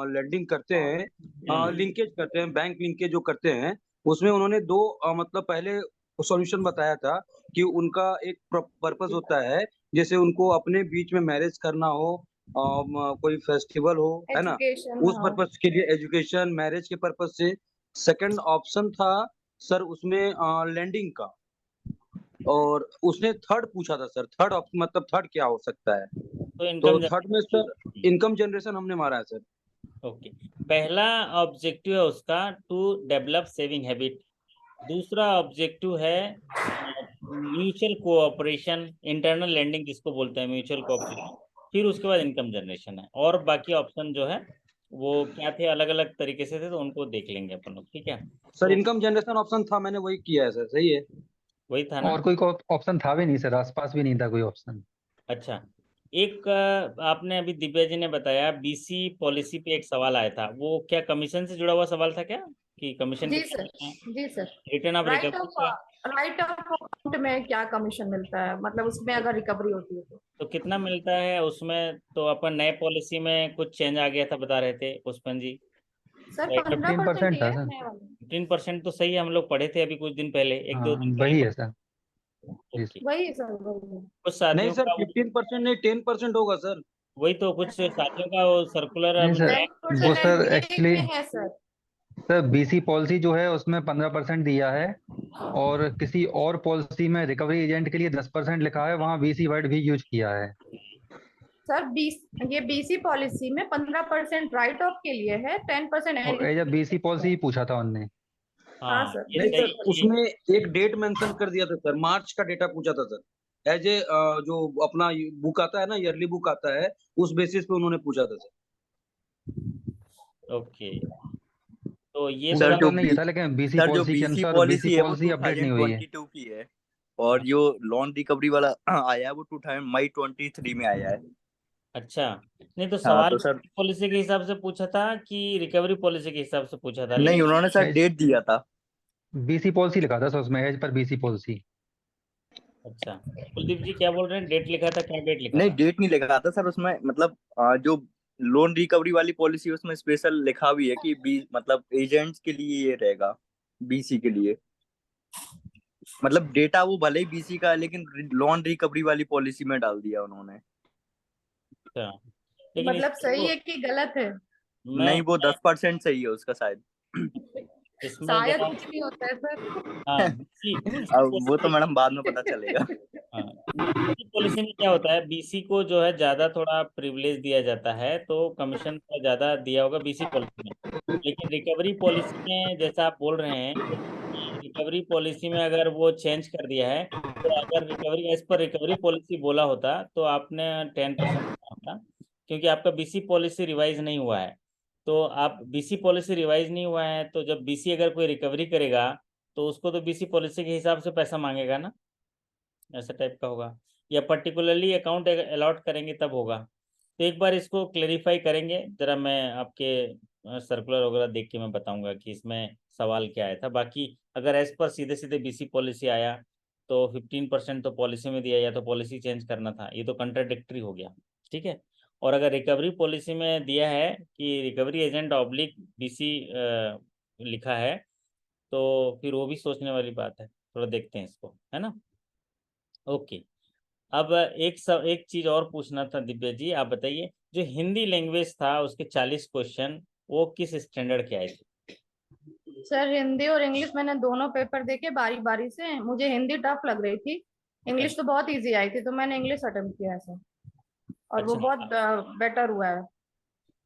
Speaker 4: लेंडिंग करते हैं,
Speaker 1: हम्म
Speaker 4: लिंकेज करते हैं, बैंक लिंकेज जो करते हैं, उसमें उन्होंने दो मतलब पहले सॉल्यूशन बताया था कि उनका एक पर्पस होता है, जैसे उनको अपने बीच में मैरिज करना हो, कोई फेस्टिवल हो, है ना,
Speaker 2: एजुकेशन,
Speaker 4: उस
Speaker 2: हाँ।
Speaker 4: पर्पस के लिए, एजुकेशन मैरिज के पर्पस से। सेकंड ऑप्शन था सर उसमें लैंडिंग का। और उसने थर्ड पूछा था सर, थर्ड ऑप्शन मतलब थर्ड क्या हो सकता है।
Speaker 1: तो
Speaker 4: तो
Speaker 1: इनकम
Speaker 4: थर्ड में सर इनकम जनरेशन हमने मारा है सर।
Speaker 1: ओके, पहला ऑब्जेक्टिव है उसका टू डेवलप सेविंग हैबिट। दूसरा ऑब्जेक्टिव है म्यूचुअल कोऑपरेशन, इंटरनल लैंडिंग जिसको बोलते हैं, म्यूचुअल कोऑपरेशन। फिर उसके बाद इनकम जनरेशन है, और बाकी ऑप्शन जो है वो क्या थे, अलग अलग तरीके से थे, तो उनको देख लेंगे अपन लोग, ठीक है।
Speaker 4: सर
Speaker 1: तो
Speaker 4: इनकम जनरेशन ऑप्शन था, मैंने वही किया है सर, सही है।
Speaker 1: वही था ना।
Speaker 3: और कोई ऑप्शन था भी नहीं सर, आसपास भी नहीं था कोई ऑप्शन।
Speaker 1: अच्छा, एक आपने अभी दिव्या जी ने बताया बीसी पॉलिसी पे एक सवाल आया था, वो क्या कमीशन से जुड़ा हुआ सवाल था क्या, कि कमीशन
Speaker 2: जी
Speaker 1: कितना
Speaker 2: सर।
Speaker 1: मिलता है?
Speaker 2: जी sir.
Speaker 1: Written off
Speaker 2: write
Speaker 1: recovery
Speaker 2: of
Speaker 1: का
Speaker 2: राइट ऑफ अकाउंट में क्या कमीशन मिलता है, मतलब उसमें अगर रिकवरी होती है तो?
Speaker 1: तो कितना मिलता है उसमें? तो अपन नए पॉलिसी में कुछ चेंज आ गया था, बता रहे थे पुष्पन जी।
Speaker 2: सर
Speaker 1: राइट ऑफ
Speaker 2: 15%
Speaker 3: 15%
Speaker 2: ही
Speaker 3: था
Speaker 2: है
Speaker 3: सर।
Speaker 2: नए वाले।
Speaker 1: 15% तो सही है, हम लोग पढ़े थे अभी कुछ दिन पहले, एक दो
Speaker 3: हाँ
Speaker 1: दिन
Speaker 3: वही
Speaker 1: पहले।
Speaker 3: है सर। जी
Speaker 1: ओके,
Speaker 3: सर।
Speaker 2: वही है सर, वही है।
Speaker 1: कुछ
Speaker 4: नहीं
Speaker 1: साथियों
Speaker 4: सर
Speaker 1: का
Speaker 4: 15% नहीं 10% होगा सर।
Speaker 1: वही तो, कुछ साथियों का वो सर्कुलर
Speaker 3: नहीं
Speaker 1: अब
Speaker 3: सर,
Speaker 1: नया।
Speaker 3: वो
Speaker 2: 10%
Speaker 3: सर
Speaker 2: एनडीए
Speaker 3: एक्चुअली
Speaker 2: में है सर।
Speaker 3: सर बीसी पॉलिसी जो है उसमें 15% दिया है, और किसी और पॉलिसी में रिकवरी एजेंट के लिए 10% लिखा है, वहाँ बीसी वर्ड भी यूज किया है।
Speaker 2: सर 20, ये बीसी पॉलिसी में 15% राइट ऑफ के लिए है, 10%
Speaker 3: और एज
Speaker 2: एनडीए।
Speaker 3: बीसी पॉलिसी ही पूछा था उनने।
Speaker 2: हाँ
Speaker 1: हाँ,
Speaker 2: सर,
Speaker 1: ये
Speaker 4: नहीं
Speaker 1: सही
Speaker 4: सर
Speaker 2: बिल्कुल।
Speaker 1: ये।
Speaker 4: उसमें एक डेट मेंशन कर दिया था सर, मार्च का डेटा पूछा था सर, एज ए जो अपना बुक आता है ना, ईयरली बुक आता है, उस बेसिस पे उन्होंने पूछा था सर।
Speaker 1: ओके, तो ये
Speaker 3: पूछा
Speaker 1: थोड़ा।
Speaker 5: सर
Speaker 3: तो
Speaker 5: जो
Speaker 3: उनने ये
Speaker 5: बी
Speaker 3: था, लेकिन बीसी
Speaker 5: सर जो
Speaker 3: पॉलिसी के
Speaker 5: बीसी
Speaker 3: अनुसार बीसी
Speaker 5: पॉलिसी है वो
Speaker 3: पॉलिसी अपडेट नहीं हुई है।
Speaker 5: 2022 की है, और जो लोन रिकवरी वाला आया है वो 2000 मई 23 में आया है।
Speaker 1: अच्छा, नहीं तो
Speaker 5: हाँ
Speaker 1: सवाल
Speaker 5: तो सर
Speaker 1: पॉलिसी के हिसाब से पूछा था कि रिकवरी पॉलिसी के हिसाब से पूछा था,
Speaker 5: नहीं,
Speaker 1: लेकिन
Speaker 5: उन्होंने सर
Speaker 3: एज
Speaker 5: डेट दिया था।
Speaker 3: बीसी पॉलिसी लिखा था सर उसमें, एज पर बीसी पॉलिसी।
Speaker 1: अच्छा, कुलदीप जी क्या बोल रहे हैं, डेट लिखा था, क्या डेट लिखा
Speaker 5: नहीं,
Speaker 1: था?
Speaker 5: डेट नहीं लिखा था सर उसमें, मतलब जो लोन रिकवरी वाली पॉलिसी उसमें स्पेशल लिखा भी है कि बी मतलब एजेंट्स के लिए ये रहेगा, बीसी के लिए। मतलब डेटा वो भले ही बीसी का है, लेकिन लोन रिकवरी वाली पॉलिसी में डाल दिया उन्होंने।
Speaker 1: अच्छा, लेकिन
Speaker 2: मतलब
Speaker 1: इसमें
Speaker 2: सही
Speaker 1: तो
Speaker 2: है कि गलत है?
Speaker 1: मैं
Speaker 5: नहीं, वो 10% सही है उसका शायद।
Speaker 1: इसमें
Speaker 2: शायद
Speaker 1: जरा।
Speaker 2: कुछ नहीं होता है सर।
Speaker 1: हाँ, बीसी बीसी
Speaker 5: अब वो तो
Speaker 1: पॉलिसी।
Speaker 5: मैडम बाद में पता चलेगा।
Speaker 1: हाँ, बीसी पॉलिसी में क्या होता है, बीसी को जो है ज़्यादा थोड़ा प्रिविलेज दिया जाता है, तो कमीशन थोड़ा ज़्यादा दिया होगा बीसी पॉलिसी में। लेकिन रिकवरी पॉलिसी में जैसा आप बोल रहे हैं, रिकवरी पॉलिसी में अगर वो चेंज कर दिया है, तो अगर recovery as per recovery policy बोला होता तो आपने 10% होता, क्योंकि आपका बीसी पॉलिसी रिवाइज नहीं हुआ है। तो आप बीसी पॉलिसी रिवाइज नहीं हुआ है, तो जब बीसी अगर कोई रिकवरी करेगा तो उसको तो बीसी पॉलिसी के हिसाब से पैसा मांगेगा ना, ऐसा टाइप का होगा, या पर्टिकुलरली अकाउंट अलॉट करेंगे तब होगा। तो एक बार इसको क्लेरिफाई करेंगे जरा, मैं आपके सर्कुलर वगैरह देख के मैं बताऊंगा कि इसमें सवाल क्या आया था। बाकी अगर एज पर सीधे सीधे बीसी पॉलिसी आया तो 15% तो पॉलिसी में दिया, या तो पॉलिसी चेंज करना था, ये तो कंट्राडिक्टरी हो गया। ठीक है। और अगर रिकवरी पॉलिसी में दिया है कि रिकवरी एजेंट ऑब्लिक बीसी लिखा है, तो फिर वो भी सोचने वाली बात है। थोड़ा देखते हैं इसको, है ना। ओके। अब एक चीज और पूछना था दिव्या जी, आप बताइए, जो हिंदी लैंग्वेज था उसके 40 क्वेश्चन वो किस स्टैंडर्ड के आए थे?
Speaker 2: सर हिंदी और इंग्लिश मैंने दोनों पेपर देखे बारी बारी से। मुझे हिंदी टफ लग रही थी, इंग्लिश तो बहुत इजी आई थी, तो मैंने इंग्लिश अटेम्प्ट किया है सर, और वो
Speaker 1: अच्छा।
Speaker 2: बहुत बेटर हुआ है।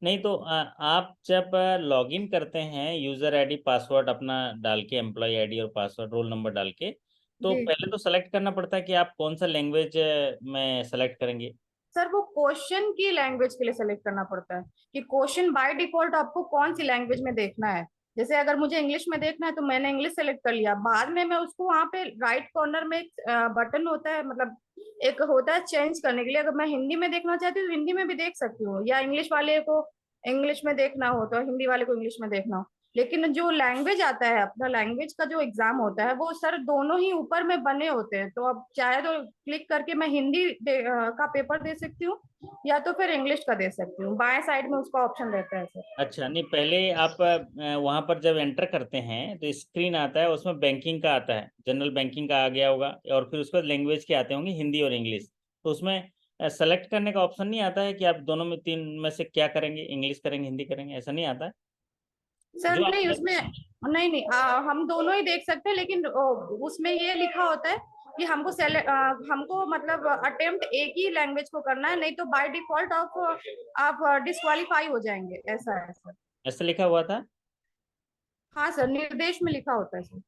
Speaker 1: नहीं तो आप जब लॉगिन करते हैं यूजर आईडी पासवर्ड अपना डाल के, एम्प्लॉय आईडी और पासवर्ड रोल नंबर डाल के, तो
Speaker 2: जी
Speaker 1: पहले तो सेलेक्ट करना पड़ता है कि आप कौन सा लैंग्वेज में सेलेक्ट करेंगे।
Speaker 2: सर, वो क्वेश्चन की लैंग्वेज के लिए सेलेक्ट करना पड़ता है कि क्वेश्चन बाय डिफॉल्ट आपको कौन सी लैंग्वेज में देखना है। जैसे अगर मुझे इंग्लिश में देखना है तो मैंने इंग्लिश सेलेक्ट कर लिया, बाद में मैं उसको वहां पे राइट कॉर्नर में एक बटन होता है, मतलब एक होता है चेंज करने के लिए। अगर मैं हिंदी में देखना चाहती हूँ तो हिंदी में भी देख सकती हूँ, या इंग्लिश वाले को इंग्लिश में देखना हो तो हिंदी वाले को इंग्लिश में देखना हो। लेकिन जो लैंग्वेज आता है, अपना लैंग्वेज का जो एग्जाम होता है, वो सर दोनों ही ऊपर में बने होते हैं। तो अब चाहे तो क्लिक करके मैं हिंदी का पेपर दे सकती हूँ, या तो फिर इंग्लिश का दे सकती हूँ। बाएं साइड में उसका ऑप्शन रहता है सर।
Speaker 1: अच्छा, नहीं पहले आप वहां पर जब एंटर करते हैं तो स्क्रीन आता है, उसमें बैंकिंग का आता है, जनरल बैंकिंग का आ गया होगा, और फिर उसके बाद लैंग्वेज के आते होंगे हिंदी और इंग्लिश। तो उसमें सेलेक्ट करने का ऑप्शन नहीं आता है कि आप दोनों में, तीन में से क्या करेंगे, इंग्लिश करेंगे हिंदी करेंगे, ऐसा नहीं आता है
Speaker 2: सर
Speaker 1: जो
Speaker 2: नहीं,
Speaker 1: आपने?
Speaker 2: उसमें नहीं नहीं हम दोनों ही देख सकते हैं, लेकिन उसमें ये लिखा होता है कि हमको मतलब अटेम्प्ट एक ही लैंग्वेज को करना है, नहीं तो बाय डिफॉल्ट आप डिस्क्वालीफाई हो जाएंगे, ऐसा है सर।
Speaker 1: ऐसा लिखा हुआ था?
Speaker 2: हाँ सर, निर्देश में लिखा होता है सर।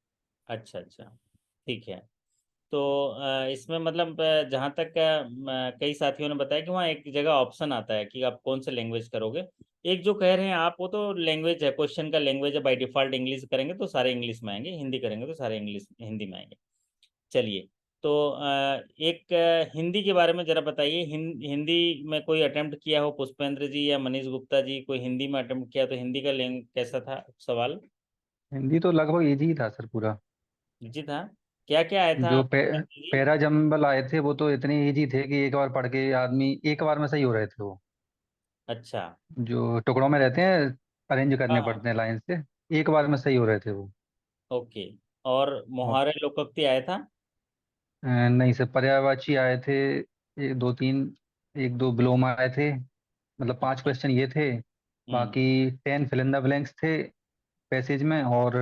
Speaker 1: अच्छा अच्छा, ठीक है। तो इसमें मतलब जहाँ तक कई साथियों ने बताया कि वहाँ एक जगह ऑप्शन आता है कि आप कौन से लैंग्वेज करोगे। एक जो कह रहे हैं आप, वो तो लैंग्वेज है, क्वेश्चन का लैंग्वेज है, बाय डिफॉल्ट इंग्लिश करेंगे तो सारे इंग्लिश में आएंगे, हिंदी करेंगे तो सारे इंग्लिश हिंदी में आएंगे। चलिए, तो एक हिंदी के बारे में जरा बताइए। हिंदी में कोई अटेम्प्ट किया हो, पुष्पेंद्र जी या मनीष गुप्ता जी, कोई हिंदी में अटेम्प्ट किया तो हिंदी का लैंग कैसा था सवाल?
Speaker 3: हिंदी तो लगभग इजी ही था सर पूरा।
Speaker 1: जी था। क्या क्या आया था
Speaker 3: जो
Speaker 1: पुष्पेंद्र जी?
Speaker 3: पैरा जंबल आए थे वो तो इतने इजी थे कि एक बार पढ़ के आदमी एक बार में सही हो रहे थे वो।
Speaker 1: अच्छा।
Speaker 3: जो टुकड़ों में रहते हैं, अरेंज करने
Speaker 1: हाँ।
Speaker 3: पड़ते हैं लाइन से, एक बार में सही हो रहे थे वो।
Speaker 1: ओके। और
Speaker 3: और
Speaker 1: मोहारे लोकोक्ति आया था?
Speaker 3: नहीं सर, पर्यायवाची आए थे दो तीन, एक दो विलोम आए थे, मतलब 5 क्वेश्चन ये थे।
Speaker 1: हम्म।
Speaker 3: बाकी 10 फिल इन द ब्लैंक्स थे पैसेज में, और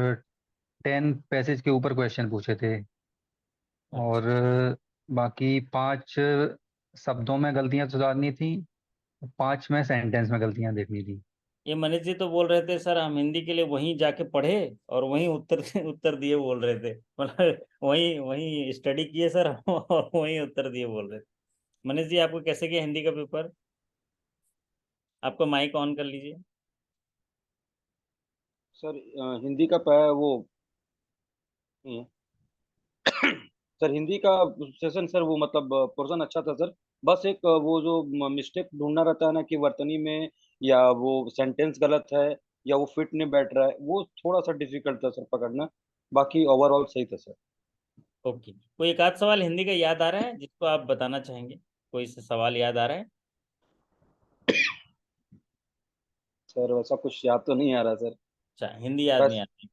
Speaker 3: 10 पैसेज के ऊपर क्वेश्चन पूछे थे। और
Speaker 1: अच्छा।
Speaker 3: बाकी 5 शब्दों में गलतियां सुधारनी थी, 5 में सेंटेंस में गलतियां देखनी थी।
Speaker 1: ये मनीष जी तो बोल रहे थे सर हम हिंदी के लिए वहीं जाके पढ़े और वहीं उत्तर उत्तर दिए बोल रहे थे, मतलब वहीं वहीं स्टडी किए सर और वहीं उत्तर दिए बोल रहे थे। मनीष जी, आपको कैसे किया हिंदी का पेपर? आपका माइक ऑन कर लीजिए।
Speaker 4: सर हिंदी का वो हम्म, सर हिंदी का सेशन सर, वो मतलब पोर्शन अच्छा था सर। बस एक वो जो मिस्टेक ढूंढना रहता है ना कि वर्तनी में, या वो सेंटेंस गलत है, या वो फिट नहीं बैठ रहा है, वो थोड़ा सा डिफिकल्ट था सर पकड़ना। बाकी ओवरऑल सही था सर।
Speaker 1: ओके, कोई एक आध सवाल हिंदी का याद आ रहा है जिसको आप बताना चाहेंगे? कोई से सवाल याद आ रहा है?
Speaker 4: सर वैसा कुछ याद तो नहीं आ रहा सर।
Speaker 1: अच्छा, हिंदी याद नहीं
Speaker 4: पैस,
Speaker 1: आती।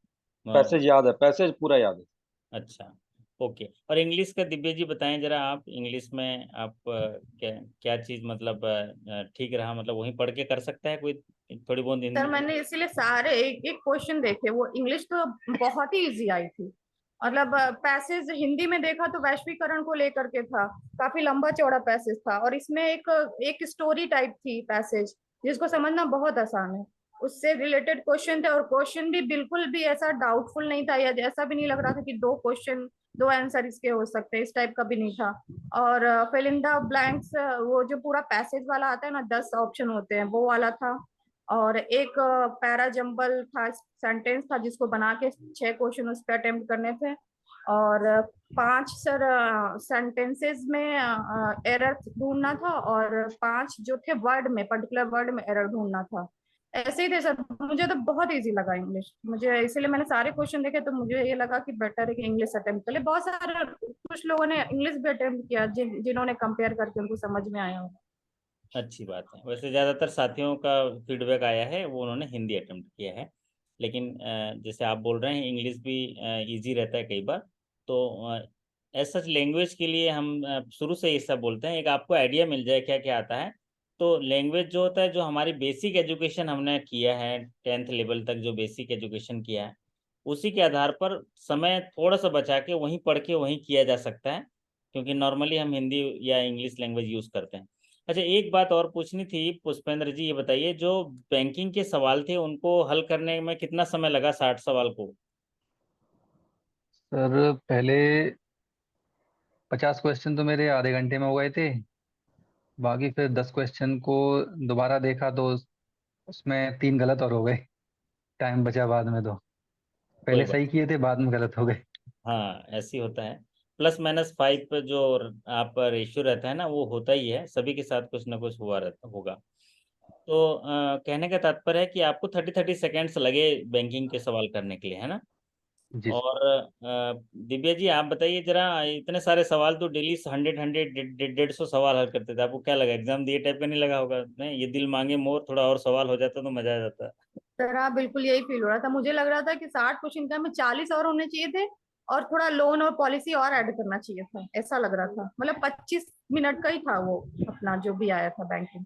Speaker 4: पैसेज याद है, पैसेज पूरा याद है।
Speaker 1: अच्छा। ओके। और इंग्लिश का दिव्या जी बताएं जरा, आप इंग्लिश में आप क्या क्या चीज़ मतलब ठीक रहा, मतलब वहीं पढ़ के कर सकता है कोई थोड़ी बहुत
Speaker 2: सर
Speaker 1: हिंदी?
Speaker 2: मैंने इसीलिए सारे एक एक क्वेश्चन देखे, वो इंग्लिश तो बहुत ही इजी आई थी। मतलब पैसेज हिंदी में देखा तो वैश्वीकरण को लेकर के था, काफी लंबा चौड़ा पैसेज था, और इसमें एक एक स्टोरी टाइप थी पैसेज, जिसको समझना बहुत आसान है। उससे रिलेटेड क्वेश्चन थे, और क्वेश्चन भी बिल्कुल भी ऐसा डाउटफुल नहीं था, या ऐसा भी नहीं लग रहा था कि दो क्वेश्चन दो आंसर इसके हो सकते हैं, इस टाइप का भी नहीं था। और फिल इन द ब्लैंक्स, वो जो पूरा पैसेज वाला आता है ना, 10 ऑप्शन होते हैं, वो वाला था। और एक पैरा जंबल था, सेंटेंस था, जिसको बना के 6 क्वेश्चन उस पर अटेम्प्ट करने थे। और 5 सर सेंटेंसेस में एरर ढूंढना था, और 5 जो थे वर्ड में, पर्टिकुलर वर्ड में एरर ढूंढना था। ऐसे ही थे सर। मुझे तो बहुत इजी लगा इंग्लिश, मुझे इसीलिए मैंने सारे क्वेश्चन देखे, तो मुझे ये लगा कि बेटर है कि इंग्लिश अटेम्प्ट कर ले। बहुत सारे कुछ लोगों ने इंग्लिश भी अटेम्प्ट किया, जिन्होंने कंपेयर करके उनको समझ में आया होगा।
Speaker 1: अच्छी बात है। वैसे ज़्यादातर साथियों का फीडबैक आया है वो उन्होंने हिंदी अटेम्प्ट किया है, लेकिन जैसे आप बोल रहे हैं इंग्लिश भी इजी रहता है कई बार। तो ऐसा लैंग्वेज के लिए हम शुरू से ये सब बोलते हैं, एक आपको आइडिया मिल जाए क्या क्या आता है। तो लैंग्वेज जो होता है, जो हमारी बेसिक एजुकेशन हमने किया है 10th लेवल तक, जो बेसिक एजुकेशन किया है, उसी के आधार पर समय थोड़ा सा बचा के वहीं पढ़ के वहीं किया जा सकता है, क्योंकि नॉर्मली हम हिंदी या इंग्लिश लैंग्वेज यूज़ करते हैं। अच्छा, एक बात और पूछनी थी पुष्पेंद्र जी, ये बताइए जो बैंकिंग के सवाल थे उनको हल करने में कितना समय लगा 60 सवाल को?
Speaker 3: सर पहले 50 क्वेश्चन तो मेरे आधे घंटे में हो गए थे। बाकी फिर 10 क्वेश्चन को दोबारा देखा तो उसमें 3 गलत और हो गए। टाइम बचा बाद में, तो
Speaker 1: कोई
Speaker 3: पहले
Speaker 1: बात।
Speaker 3: सही किए थे, बाद में गलत हो गए।
Speaker 1: हाँ, ऐसे ही होता है। +-5 पे जो आप रेशियो रहता है ना, वो होता ही है, सभी के साथ कुछ ना कुछ हुआ रहता होगा। तो कहने का तात्पर्य है कि आपको 30-30 सेकेंड्स लगे बैंकिंग के सवाल करने के लिए, है ना?
Speaker 3: जी सर।
Speaker 1: और दिव्या जी आप बताइए जरा, इतने सारे सवाल तो डेली 100 150 सवाल हल करते थे, आपको क्या लगा एग्जाम दिए टाइप का नहीं लगा होगा? नहीं, ये दिल मांगे मोर, थोड़ा और सवाल हो जाता तो मजा आ जाता।
Speaker 2: सर हाँ, बिल्कुल यही फील हो रहा था। मुझे लग रहा था कि 60 क्वेश्चन का में 40 और होने चाहिए थे, और थोड़ा लोन और पॉलिसी और ऐड करना चाहिए था, ऐसा लग रहा था। मतलब 25 मिनट का ही था वो अपना जो भी आया था बैंकिंग।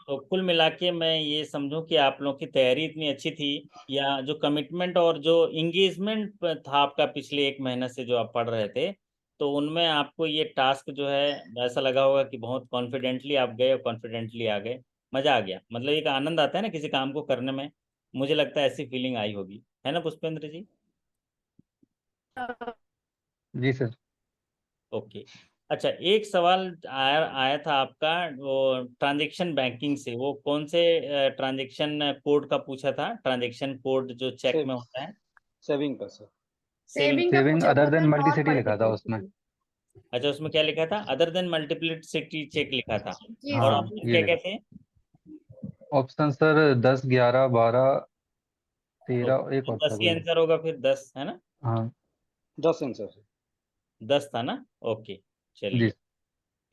Speaker 1: तो कुल मिला के मैं ये समझूं कि आप लोगों की तैयारी इतनी अच्छी थी, या जो कमिटमेंट और जो इंगेजमेंट था आपका पिछले 1 महीने से जो आप पढ़ रहे थे, तो उनमें आपको ये टास्क जो है ऐसा लगा होगा कि बहुत कॉन्फिडेंटली आप गए और कॉन्फिडेंटली आ गए, मजा आ गया, मतलब एक आनंद आता है ना किसी काम को करने में। मुझे लगता है ऐसी फीलिंग आई होगी, है ना पुष्पेंद्र जी?
Speaker 3: जी सर।
Speaker 1: ओके। अच्छा, एक सवाल आया आया था आपका, वो ट्रांजैक्शन बैंकिंग से, वो कौन से ट्रांजैक्शन कोड का पूछा था? ट्रांजैक्शन कोड जो चेक में
Speaker 4: सेव
Speaker 1: होता है,
Speaker 4: सेविंग का सर।
Speaker 1: सेविंग।
Speaker 2: सेविंग का
Speaker 3: सेविंग
Speaker 2: पूछा था
Speaker 3: अदर देन
Speaker 2: सर, और
Speaker 3: मल्टीसिटी लिखा था उसमें।
Speaker 2: मल्टीप्लिसिटी।
Speaker 1: अच्छा, उसमें क्या लिखा था? अदर देन मल्टीप्लिसिटी चेक लिखा था।
Speaker 2: जी
Speaker 1: और
Speaker 3: हाँ
Speaker 2: सर।
Speaker 1: ऑप्शन
Speaker 3: ये
Speaker 1: क्या क्या
Speaker 3: लिखा।
Speaker 1: थे?
Speaker 3: ऑप्शन सर 10 11 12 13, एक
Speaker 1: तो
Speaker 3: और था
Speaker 1: 10 ही
Speaker 3: कोई।
Speaker 1: आंसर होगा फिर, 10 है ना?
Speaker 3: हाँ
Speaker 4: 10 आंसर।
Speaker 1: 10 था ना? ओके,
Speaker 3: जी।
Speaker 1: चलिए।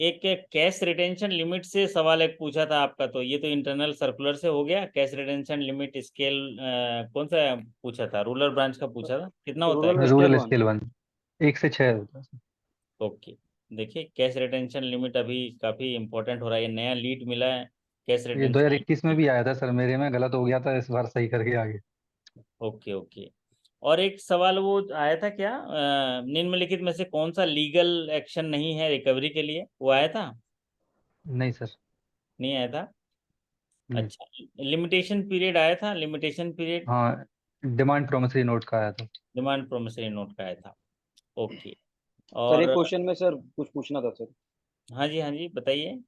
Speaker 1: एक कैश रिटेंशन लिमिट से सवाल एक पूछा था आपका, तो ये तो इंटरनल सर्कुलर से हो गया। कैश रिटेंशन लिमिट स्केल कौन सा पूछा था? रूरल ब्रांच का पूछा था, कितना होता है?
Speaker 4: Rural scale
Speaker 3: rural
Speaker 4: 1।
Speaker 3: स्केल 1, 1 से 6 होता है सर।
Speaker 1: ओके। देखिए, कैश रिटेंशन लिमिट अभी काफ़ी इंपॉर्टेंट हो रहा है, ये नया लीड मिला है कैश
Speaker 3: ये
Speaker 1: रिटेंशन
Speaker 3: 2021 में
Speaker 1: लिमिट।
Speaker 3: भी आया था सर, मेरे में गलत हो गया था, इस बार सही करके आगे।
Speaker 1: Okay okay. और एक सवाल वो आया था क्या, निम्नलिखित में से कौन सा लीगल एक्शन नहीं है रिकवरी के लिए, वो आया था?
Speaker 3: नहीं सर।
Speaker 1: नहीं आया था?
Speaker 3: नहीं।
Speaker 1: अच्छा, लिमिटेशन पीरियड आया था? लिमिटेशन पीरियड,
Speaker 3: हाँ डिमांड प्रोमिसरी नोट का आया था।
Speaker 1: डिमांड प्रोमिसरी नोट का आया था। ओके।
Speaker 4: सर
Speaker 1: और
Speaker 4: एक क्वेश्चन में सर कुछ पूछना था सर।
Speaker 1: हाँ जी, हाँ जी, बताइए।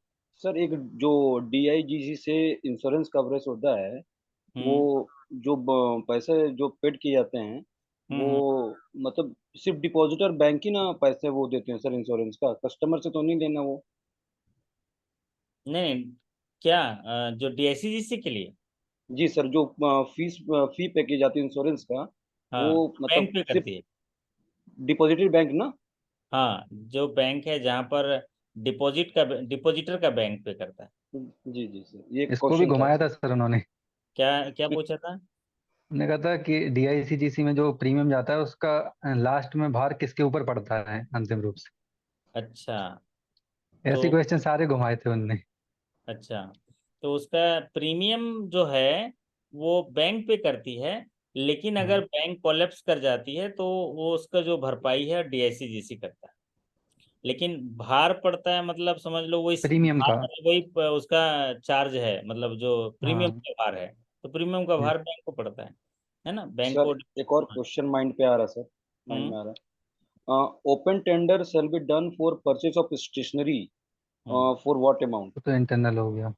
Speaker 4: सर एक जो डीआईजीसी से इंश्योरेंस कवरेज होता है, वो
Speaker 1: हम्म
Speaker 4: जो पैसे जो पेड किए जाते हैं, वो
Speaker 1: हम्म।
Speaker 4: मतलब सिर्फ डिपॉजिटर बैंक ही ना पैसे वो देते हैं सर इंश्योरेंस का, कस्टमर से तो नहीं देना वो?
Speaker 1: नहीं नहीं, क्या जो डीआईसीजीसी के लिए?
Speaker 4: जी सर, जो फी पे की जाती है इंश्योरेंस का, वो
Speaker 1: हाँ, बैंक
Speaker 4: मतलब
Speaker 1: पे
Speaker 4: सिर्फ
Speaker 1: करती है।
Speaker 4: डिपॉजिटरी बैंक ना?
Speaker 1: हाँ, जो बैंक है जहाँ पर डिपॉजिटर का बैंक पे करता है।
Speaker 4: जी जी सर, ये
Speaker 3: इसको भी
Speaker 4: क्वेश्चन था
Speaker 3: घुमाया
Speaker 4: सर।
Speaker 3: था सर उन्होंने।
Speaker 1: क्या क्या पूछा था?
Speaker 3: उन्होंने कहा था कि डीआईसीजीसी में जो प्रीमियम जाता है उसका लास्ट में भार किसके ऊपर पड़ता है अंतिम रूप से।
Speaker 1: अच्छा।
Speaker 3: ऐसे
Speaker 1: तो
Speaker 3: क्वेश्चन सारे घुमाए थे उनने।
Speaker 1: अच्छा, तो उसका प्रीमियम जो है वो बैंक पे करती है, लेकिन अगर
Speaker 3: हाँ
Speaker 1: बैंक कोलैप्स कर जाती है तो वो उसका जो भरपाई है डीआईसीजीसी करता है। लेकिन भार पड़ता है, मतलब समझ लो वही
Speaker 3: प्रीमियम
Speaker 1: भार
Speaker 3: का।
Speaker 1: मतलब वही उसका चार्ज है, मतलब जो प्रीमियम
Speaker 3: हाँ
Speaker 1: का भार है। तो प्रीमियम का भार बैंक को पड़ता है ना, बैंक को।
Speaker 4: सर एक और क्वेश्चन माइंड पे आ रहा सर, माइंड में आ
Speaker 1: हम्म
Speaker 4: रहा। Open tender shall be done for purchase of stationery
Speaker 1: hmm
Speaker 4: for what amount?
Speaker 3: तो इंटरनल हो गया।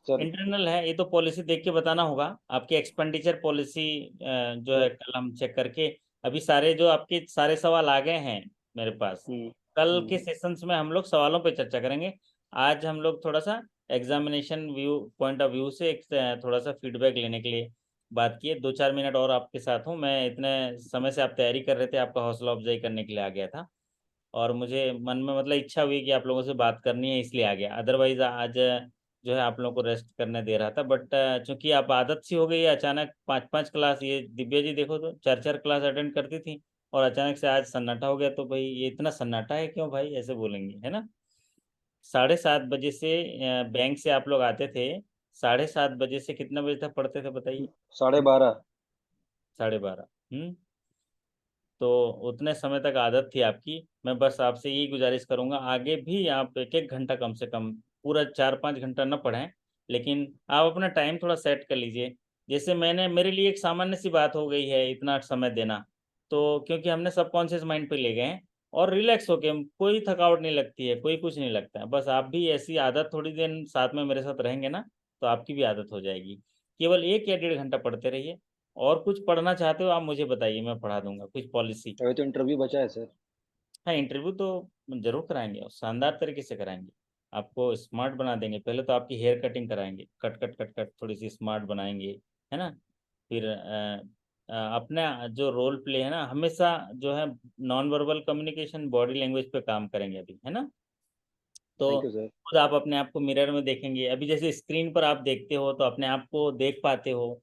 Speaker 4: सर
Speaker 1: इंटरनल है, ये तो पॉलिसी देख के बताना होगा। आपकी एक्सपेंडिचर पॉलिसी जो है
Speaker 4: सर
Speaker 1: कल हम चेक करके, अभी सारे जो आपके सारे सवाल आ गए हैं मेरे पास, कल के
Speaker 4: हम्म,
Speaker 1: सेशंस में हम लोग सवालों पे चर्चा करेंगे। आज हम लोग थोड़ा सा examination view point of view से एक थोड़ा सा फीडबैक लेने के लिए बात किए। 2-4 मिनट और आपके साथ हूँ मैं, इतने समय से आप तैयारी कर रहे थे, आपका हौसला अफजाई करने के लिए आ गया था, और मुझे मन में मतलब इच्छा हुई कि आप लोगों से बात करनी है, इसलिए आ गया। अदरवाइज आज जो है आप लोगों को रेस्ट करने दे रहा था, बट चूंकि आप आदत सी हो गई है, अचानक 5-5 क्लास, ये दिव्या जी देखो तो 4-4 क्लास अटेंड करती थी, और अचानक से आज सन्नाटा हो गया, तो भाई ये इतना सन्नाटा है क्यों भाई, ऐसे बोलेंगे, है ना। 7:30 बजे से बैंक से आप लोग आते थे, 7:30 बजे से कितना बजे तक पढ़ते थे बताइए?
Speaker 4: 12:30।
Speaker 1: 12:30। तो उतने समय तक आदत थी आपकी। मैं बस आपसे यही गुजारिश करूंगा, आगे भी आप 1-1 घंटा कम से कम, पूरा 4-5 घंटा न पढ़ें, लेकिन आप अपना टाइम थोड़ा सेट कर लीजिए। जैसे मैंने, मेरे लिए एक सामान्य सी बात हो गई है इतना समय देना, तो क्योंकि हमने सबकॉन्शियस माइंड पे ले गए हैं, और रिलैक्स होके, कोई थकावट नहीं लगती है, कोई कुछ नहीं लगता है। बस आप भी ऐसी आदत थोड़ी देर साथ में मेरे साथ रहेंगे ना, तो आपकी भी आदत हो जाएगी। केवल 1 या 1.5 घंटा पढ़ते रहिए, और कुछ पढ़ना चाहते हो आप मुझे बताइए, मैं पढ़ा दूंगा कुछ पॉलिसी।
Speaker 4: अभी तो इंटरव्यू बचा है सर।
Speaker 1: हाँ, इंटरव्यू तो जरूर कराएंगे, और शानदार तरीके से कराएंगे। आपको स्मार्ट बना देंगे, पहले तो आपकी हेयर कटिंग कराएंगे, कट कट कट कट थोड़ी सी स्मार्ट बनाएंगे, है ना। फिर अपना जो रोल प्ले है ना, हमेशा जो है non verbal communication, body language पे काम करेंगे अभी, है ना। तो
Speaker 4: थैंक यू सर।
Speaker 1: खुद आप अपने आप को मिरर में देखेंगे, अभी जैसे स्क्रीन पर आप देखते हो तो अपने आप को देख पाते हो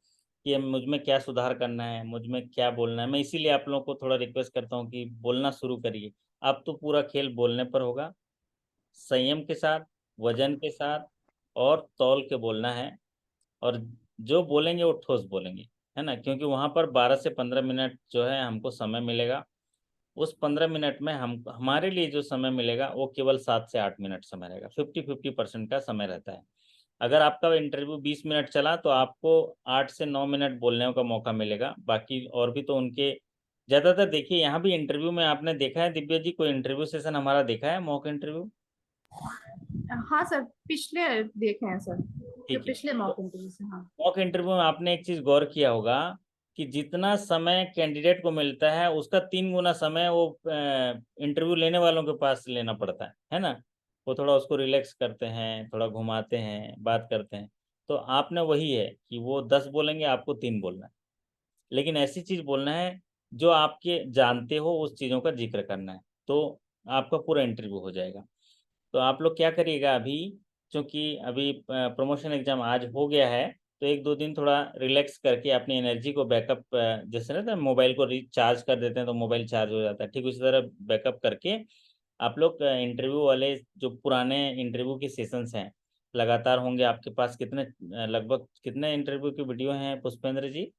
Speaker 1: कि मुझ में क्या सुधार करना है, मुझ में क्या बोलना है। मैं इसीलिए आप लोगों को थोड़ा रिक्वेस्ट करता हूँ कि बोलना शुरू करिए। अब तो पूरा खेल बोलने पर होगा, संयम के साथ, वजन के साथ, और तौल के बोलना है। और जो बोलेंगे वो ठोस बोलेंगे, है ना, क्योंकि वहां पर 12 से 15 मिनट जो है हमको समय मिलेगा। उस 15 मिनट में हम, हमारे लिए जो समय मिलेगा वो केवल 7 से 8 मिनट समय रहेगा, 50-50% का समय रहता है। अगर आपका इंटरव्यू 20 मिनट चला तो आपको 8 से 9 मिनट बोलने का मौका मिलेगा, बाकी और भी तो उनके ज्यादातर। देखिए यहाँ भी इंटरव्यू में आपने देखा है दिव्या जी, कोई इंटरव्यू सेशन हमारा देखा है, मॉक इंटरव्यू?
Speaker 2: हाँ सर, पिछले देखे हैं सर, जो
Speaker 1: ठीक है,
Speaker 2: पिछले
Speaker 1: तो
Speaker 2: मॉक इंटरव्यू से। हाँ
Speaker 1: मॉक इंटरव्यू में आपने एक चीज गौर किया होगा कि जितना समय कैंडिडेट को मिलता है उसका 3 गुना समय वो इंटरव्यू लेने वालों के पास लेना पड़ता है ना। वो थोड़ा उसको रिलैक्स करते हैं, थोड़ा घुमाते हैं, बात करते हैं। तो आपने वही है कि वो 10 बोलेंगे, आपको 3 बोलना है, लेकिन ऐसी चीज बोलना है जो आपके जानते हो, उस चीजों का जिक्र करना है, तो आपका पूरा इंटरव्यू हो जाएगा। तो आप लोग क्या करिएगा अभी, क्योंकि अभी प्रमोशन एग्जाम आज हो गया है, तो 1-2 दिन थोड़ा रिलैक्स करके अपनी एनर्जी को बैकअप, जैसे ना मोबाइल को रिचार्ज कर देते हैं तो मोबाइल चार्ज हो जाता है, ठीक उसी तरह बैकअप करके आप लोग इंटरव्यू वाले जो पुराने इंटरव्यू के सेशंस हैं लगातार होंगे आपके पास। कितने लगभग कितने इंटरव्यू की वीडियो हैं पुष्पेंद्र जी?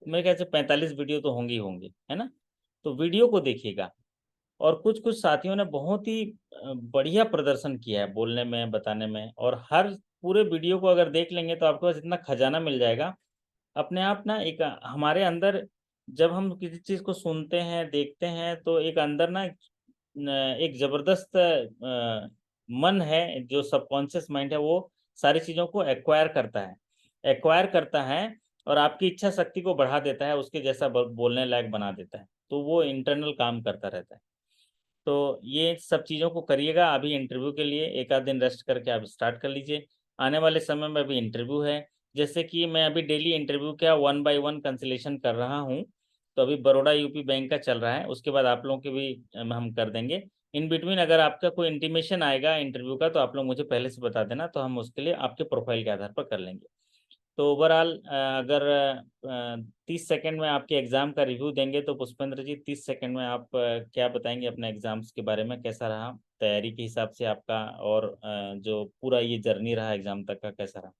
Speaker 1: मेरे ख्याल से 45 वीडियो तो होंगे ही होंगे, है ना। तो वीडियो को देखिएगा। और कुछ कुछ साथियों ने बहुत ही बढ़िया प्रदर्शन किया है बोलने में, बताने में, और हर पूरे वीडियो को अगर देख लेंगे तो आपके पास इतना खजाना मिल जाएगा अपने आप ना। एक हमारे अंदर, जब हम किसी चीज को सुनते हैं, देखते हैं, तो एक अंदर ना एक जबरदस्त मन है, जो सबकॉन्शियस माइंड है, वो सारी चीजों को एक्वायर करता है, और आपकी इच्छा शक्ति को बढ़ा देता है, उसके जैसा बोलने लायक बना देता है। तो वो इंटरनल काम करता रहता है। तो ये सब चीज़ों को करिएगा। अभी इंटरव्यू के लिए 1 आध दिन रेस्ट करके आप स्टार्ट कर लीजिए। आने वाले समय में अभी इंटरव्यू है, जैसे कि मैं अभी डेली इंटरव्यू का 1 बाय 1 कैंसिलेशन कर रहा हूँ। तो अभी बड़ौदा यूपी बैंक का चल रहा है, उसके बाद आप लोगों के भी हम कर देंगे। इन बिटवीन अगर आपका कोई इंटीमेशन आएगा इंटरव्यू का, तो आप लोग मुझे पहले से बता देना, तो हम उसके लिए आपके प्रोफाइल के आधार पर कर लेंगे। तो ओवरऑल अगर 30 सेकंड में आपके एग्जाम का रिव्यू देंगे, तो पुष्पेंद्र जी 30 सेकंड में आप क्या बताएंगे अपने एग्जाम्स के बारे में, कैसा रहा तैयारी के हिसाब से आपका, और जो पूरा ये जर्नी रहा एग्जाम तक का, कैसा रहा?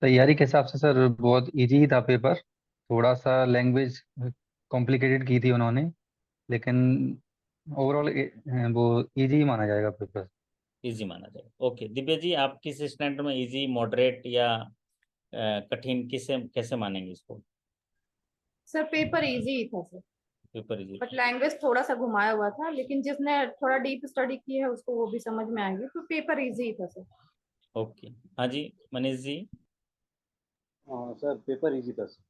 Speaker 3: तैयारी के हिसाब से सर बहुत इजी था पेपर। थोड़ा सा लैंग्वेज कॉम्प्लिकेटेड की थी उन्होंने, लेकिन ओवरऑल वो इजी ही माना जाएगा पेपर।
Speaker 1: इजी माना जाएगा। ओके दिव्या जी, आप किस स्टैंडर्ड में इजी, मॉडरेट या कठिन किसे कैसे मानेंगे इसको?
Speaker 2: सर पेपर इजी ही था sir,
Speaker 1: paper easy.
Speaker 2: But language थोड़ा सा घुमाया हुआ था, लेकिन जिसने थोड़ा डीप स्टडी की है उसको वो भी समझ में आएगी, तो पेपर इजी ही था सर।
Speaker 1: ओके, हाँ जी मनीष जी।
Speaker 4: हाँ सर, पेपर इजी था सर।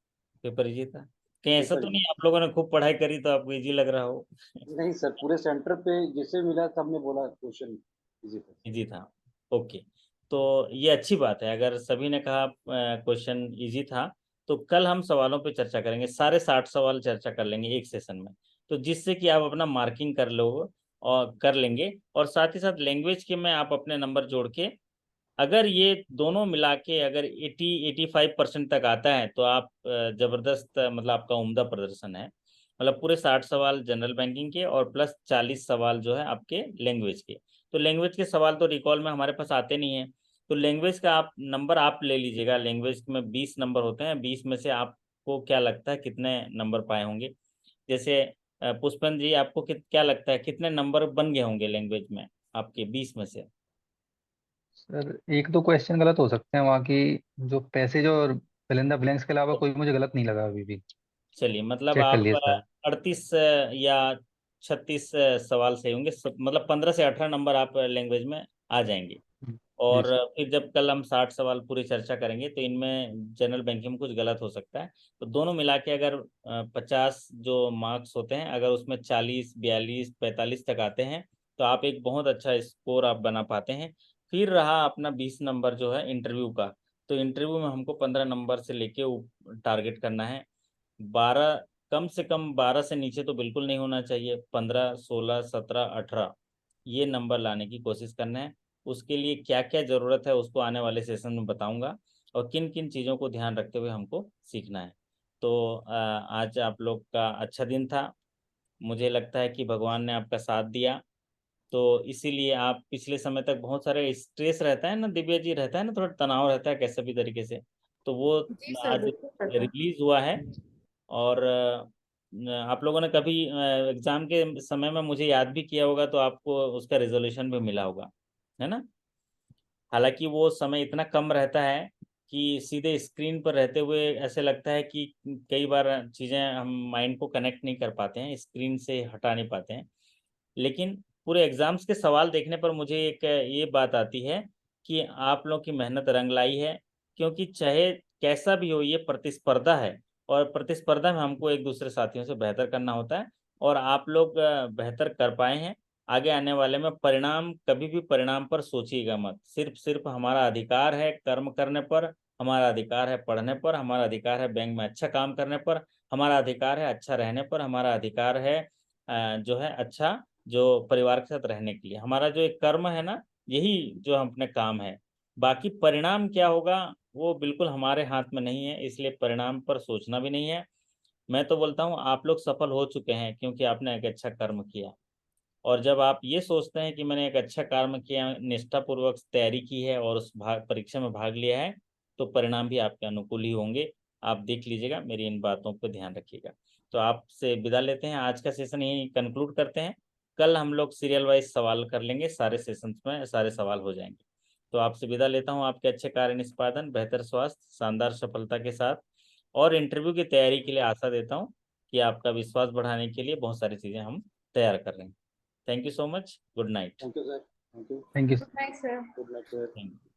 Speaker 1: पेपर इजी था? कहीं ऐसा
Speaker 4: पेपर
Speaker 1: तो
Speaker 4: इजी।
Speaker 1: नहीं आप लोगों ने खूब पढ़ाई करी तो आपको इजी लग रहा हो?
Speaker 4: नहीं सर, पूरे सेंटर पे जिसे मिला सबने बोला क्वेश्चन इजी था।
Speaker 1: इजी था। ओके, तो ये अच्छी बात है अगर सभी ने कहा क्वेश्चन इजी था। तो कल हम सवालों पे चर्चा करेंगे, सारे 60 सवाल चर्चा कर लेंगे एक सेशन में, तो जिससे कि आप अपना मार्किंग कर लो और कर लेंगे। और साथ ही साथ लैंग्वेज के में आप अपने नंबर जोड़ के, अगर ये दोनों मिला के अगर 80-85% तक आता है तो आप जबरदस्त, मतलब आपका उम्दा प्रदर्शन है। मतलब पूरे 60 सवाल जनरल बैंकिंग के और प्लस 40 सवाल जो है आपके लैंग्वेज के। तो लैंग्वेज के सवाल तो रिकॉल में हमारे पास आते नहीं है, तो लैंग्वेज का आप नंबर आप ले लीजिएगा। लैंग्वेज में 20 नंबर होते हैं, 20 में से आपको क्या लगता है कितने नंबर पाए होंगे? जैसे पुष्पन जी, आपको क्या लगता है कितने नंबर बन गए होंगे लैंग्वेज में आपके 20 में से?
Speaker 3: सर एक दो क्वेश्चन गलत हो सकते हैं, वहाँ की जो पैसेज और फिल इन द ब्लैंक्स के अलावा कोई मुझे गलत नहीं लगा अभी भी।
Speaker 1: चलिए, मतलब
Speaker 3: चेक कर
Speaker 1: आप
Speaker 3: लिए सर।
Speaker 1: 38 या 36 सवाल सही होंगे, मतलब 15 से 18 नंबर आप लैंग्वेज में आ जाएंगे।
Speaker 3: जी
Speaker 1: और
Speaker 3: सर।
Speaker 1: फिर जब कल हम 60 सवाल पूरी चर्चा करेंगे तो इनमें जनरल बैंकिंग में कुछ गलत हो सकता है, तो दोनों मिला के अगर 50 जो मार्क्स होते हैं, अगर उसमें 40, 42, 45 तक आते हैं तो आप एक बहुत अच्छा स्कोर आप बना पाते हैं। फिर रहा अपना 20 नंबर जो है इंटरव्यू का, तो इंटरव्यू में हमको 15 नंबर से लेके टारगेट करना है। 12, कम से कम 12 से नीचे तो बिल्कुल नहीं होना चाहिए, 15, 16, 17, 18 ये नंबर लाने की कोशिश करना है। उसके लिए क्या क्या ज़रूरत है उसको आने वाले सेशन में बताऊंगा, और किन किन चीज़ों को ध्यान रखते हुए हमको सीखना है। तो आज आप लोग का अच्छा दिन था, मुझे लगता है कि भगवान ने आपका साथ दिया। तो इसीलिए आप पिछले समय तक बहुत सारे स्ट्रेस रहता है ना दिव्या जी, रहता है ना, थोड़ा तनाव रहता है कैसे भी तरीके से, तो वो
Speaker 2: जी सर,
Speaker 1: आज
Speaker 2: बिल्कुल करता है।
Speaker 1: रिलीज हुआ है। और आप लोगों ने कभी एग्जाम के समय में मुझे याद भी किया होगा तो आपको उसका रिजोल्यूशन भी मिला होगा, है ना? हालांकि वो समय इतना कम रहता है कि सीधे स्क्रीन पर रहते हुए ऐसे लगता है कि कई बार चीज़ें हम माइंड को कनेक्ट नहीं कर पाते हैं, स्क्रीन से हटा नहीं पाते हैं। लेकिन पूरे एग्जाम्स के सवाल देखने पर मुझे एक ये बात आती है कि आप लोग की मेहनत रंग लाई है, क्योंकि चाहे कैसा भी हो ये प्रतिस्पर्धा है, और प्रतिस्पर्धा में हमको एक दूसरे साथियों से बेहतर करना होता है, और आप लोग बेहतर कर पाए हैं। आगे आने वाले में परिणाम, कभी भी परिणाम पर सोचिएगा मत, सिर्फ सिर्फ हमारा अधिकार है कर्म करने पर, हमारा अधिकार है पढ़ने पर, हमारा अधिकार है बैंक में अच्छा काम करने पर, हमारा अधिकार है अच्छा रहने पर, हमारा अधिकार है जो है अच्छा, जो परिवार के साथ रहने के लिए हमारा जो एक कर्म है ना, यही जो हम अपने काम है। बाकी परिणाम क्या होगा वो बिल्कुल हमारे हाथ में नहीं है, इसलिए परिणाम पर सोचना भी नहीं है। मैं तो बोलता हूँ आप लोग सफल हो चुके हैं क्योंकि आपने एक अच्छा कर्म किया। और जब आप ये सोचते हैं कि मैंने एक अच्छा कर्म किया, निष्ठापूर्वक तैयारी की है और उस परीक्षा में भाग लिया है, तो परिणाम भी आपके अनुकूल ही होंगे। आप देख लीजिएगा, मेरी इन बातों पर ध्यान रखिएगा। तो आपसे विदा लेते हैं, आज का सेशन यही कंक्लूड करते हैं। कल हम लोग सीरियल वाइज सवाल कर लेंगे, सारे सेशंस में सारे सवाल हो जाएंगे। तो आपसे विदा लेता हूँ, आपके अच्छे कार्य निष्पादन, बेहतर स्वास्थ्य, शानदार सफलता के साथ, और इंटरव्यू की तैयारी के लिए आशा देता हूँ कि आपका विश्वास बढ़ाने के लिए बहुत सारी चीज़ें हम तैयार कर रहे हैं। Thank you so much. Good night.
Speaker 4: Thank you sir. Thank you.
Speaker 3: Thank you.
Speaker 2: Good night sir.
Speaker 4: Good night sir.
Speaker 1: Thank you.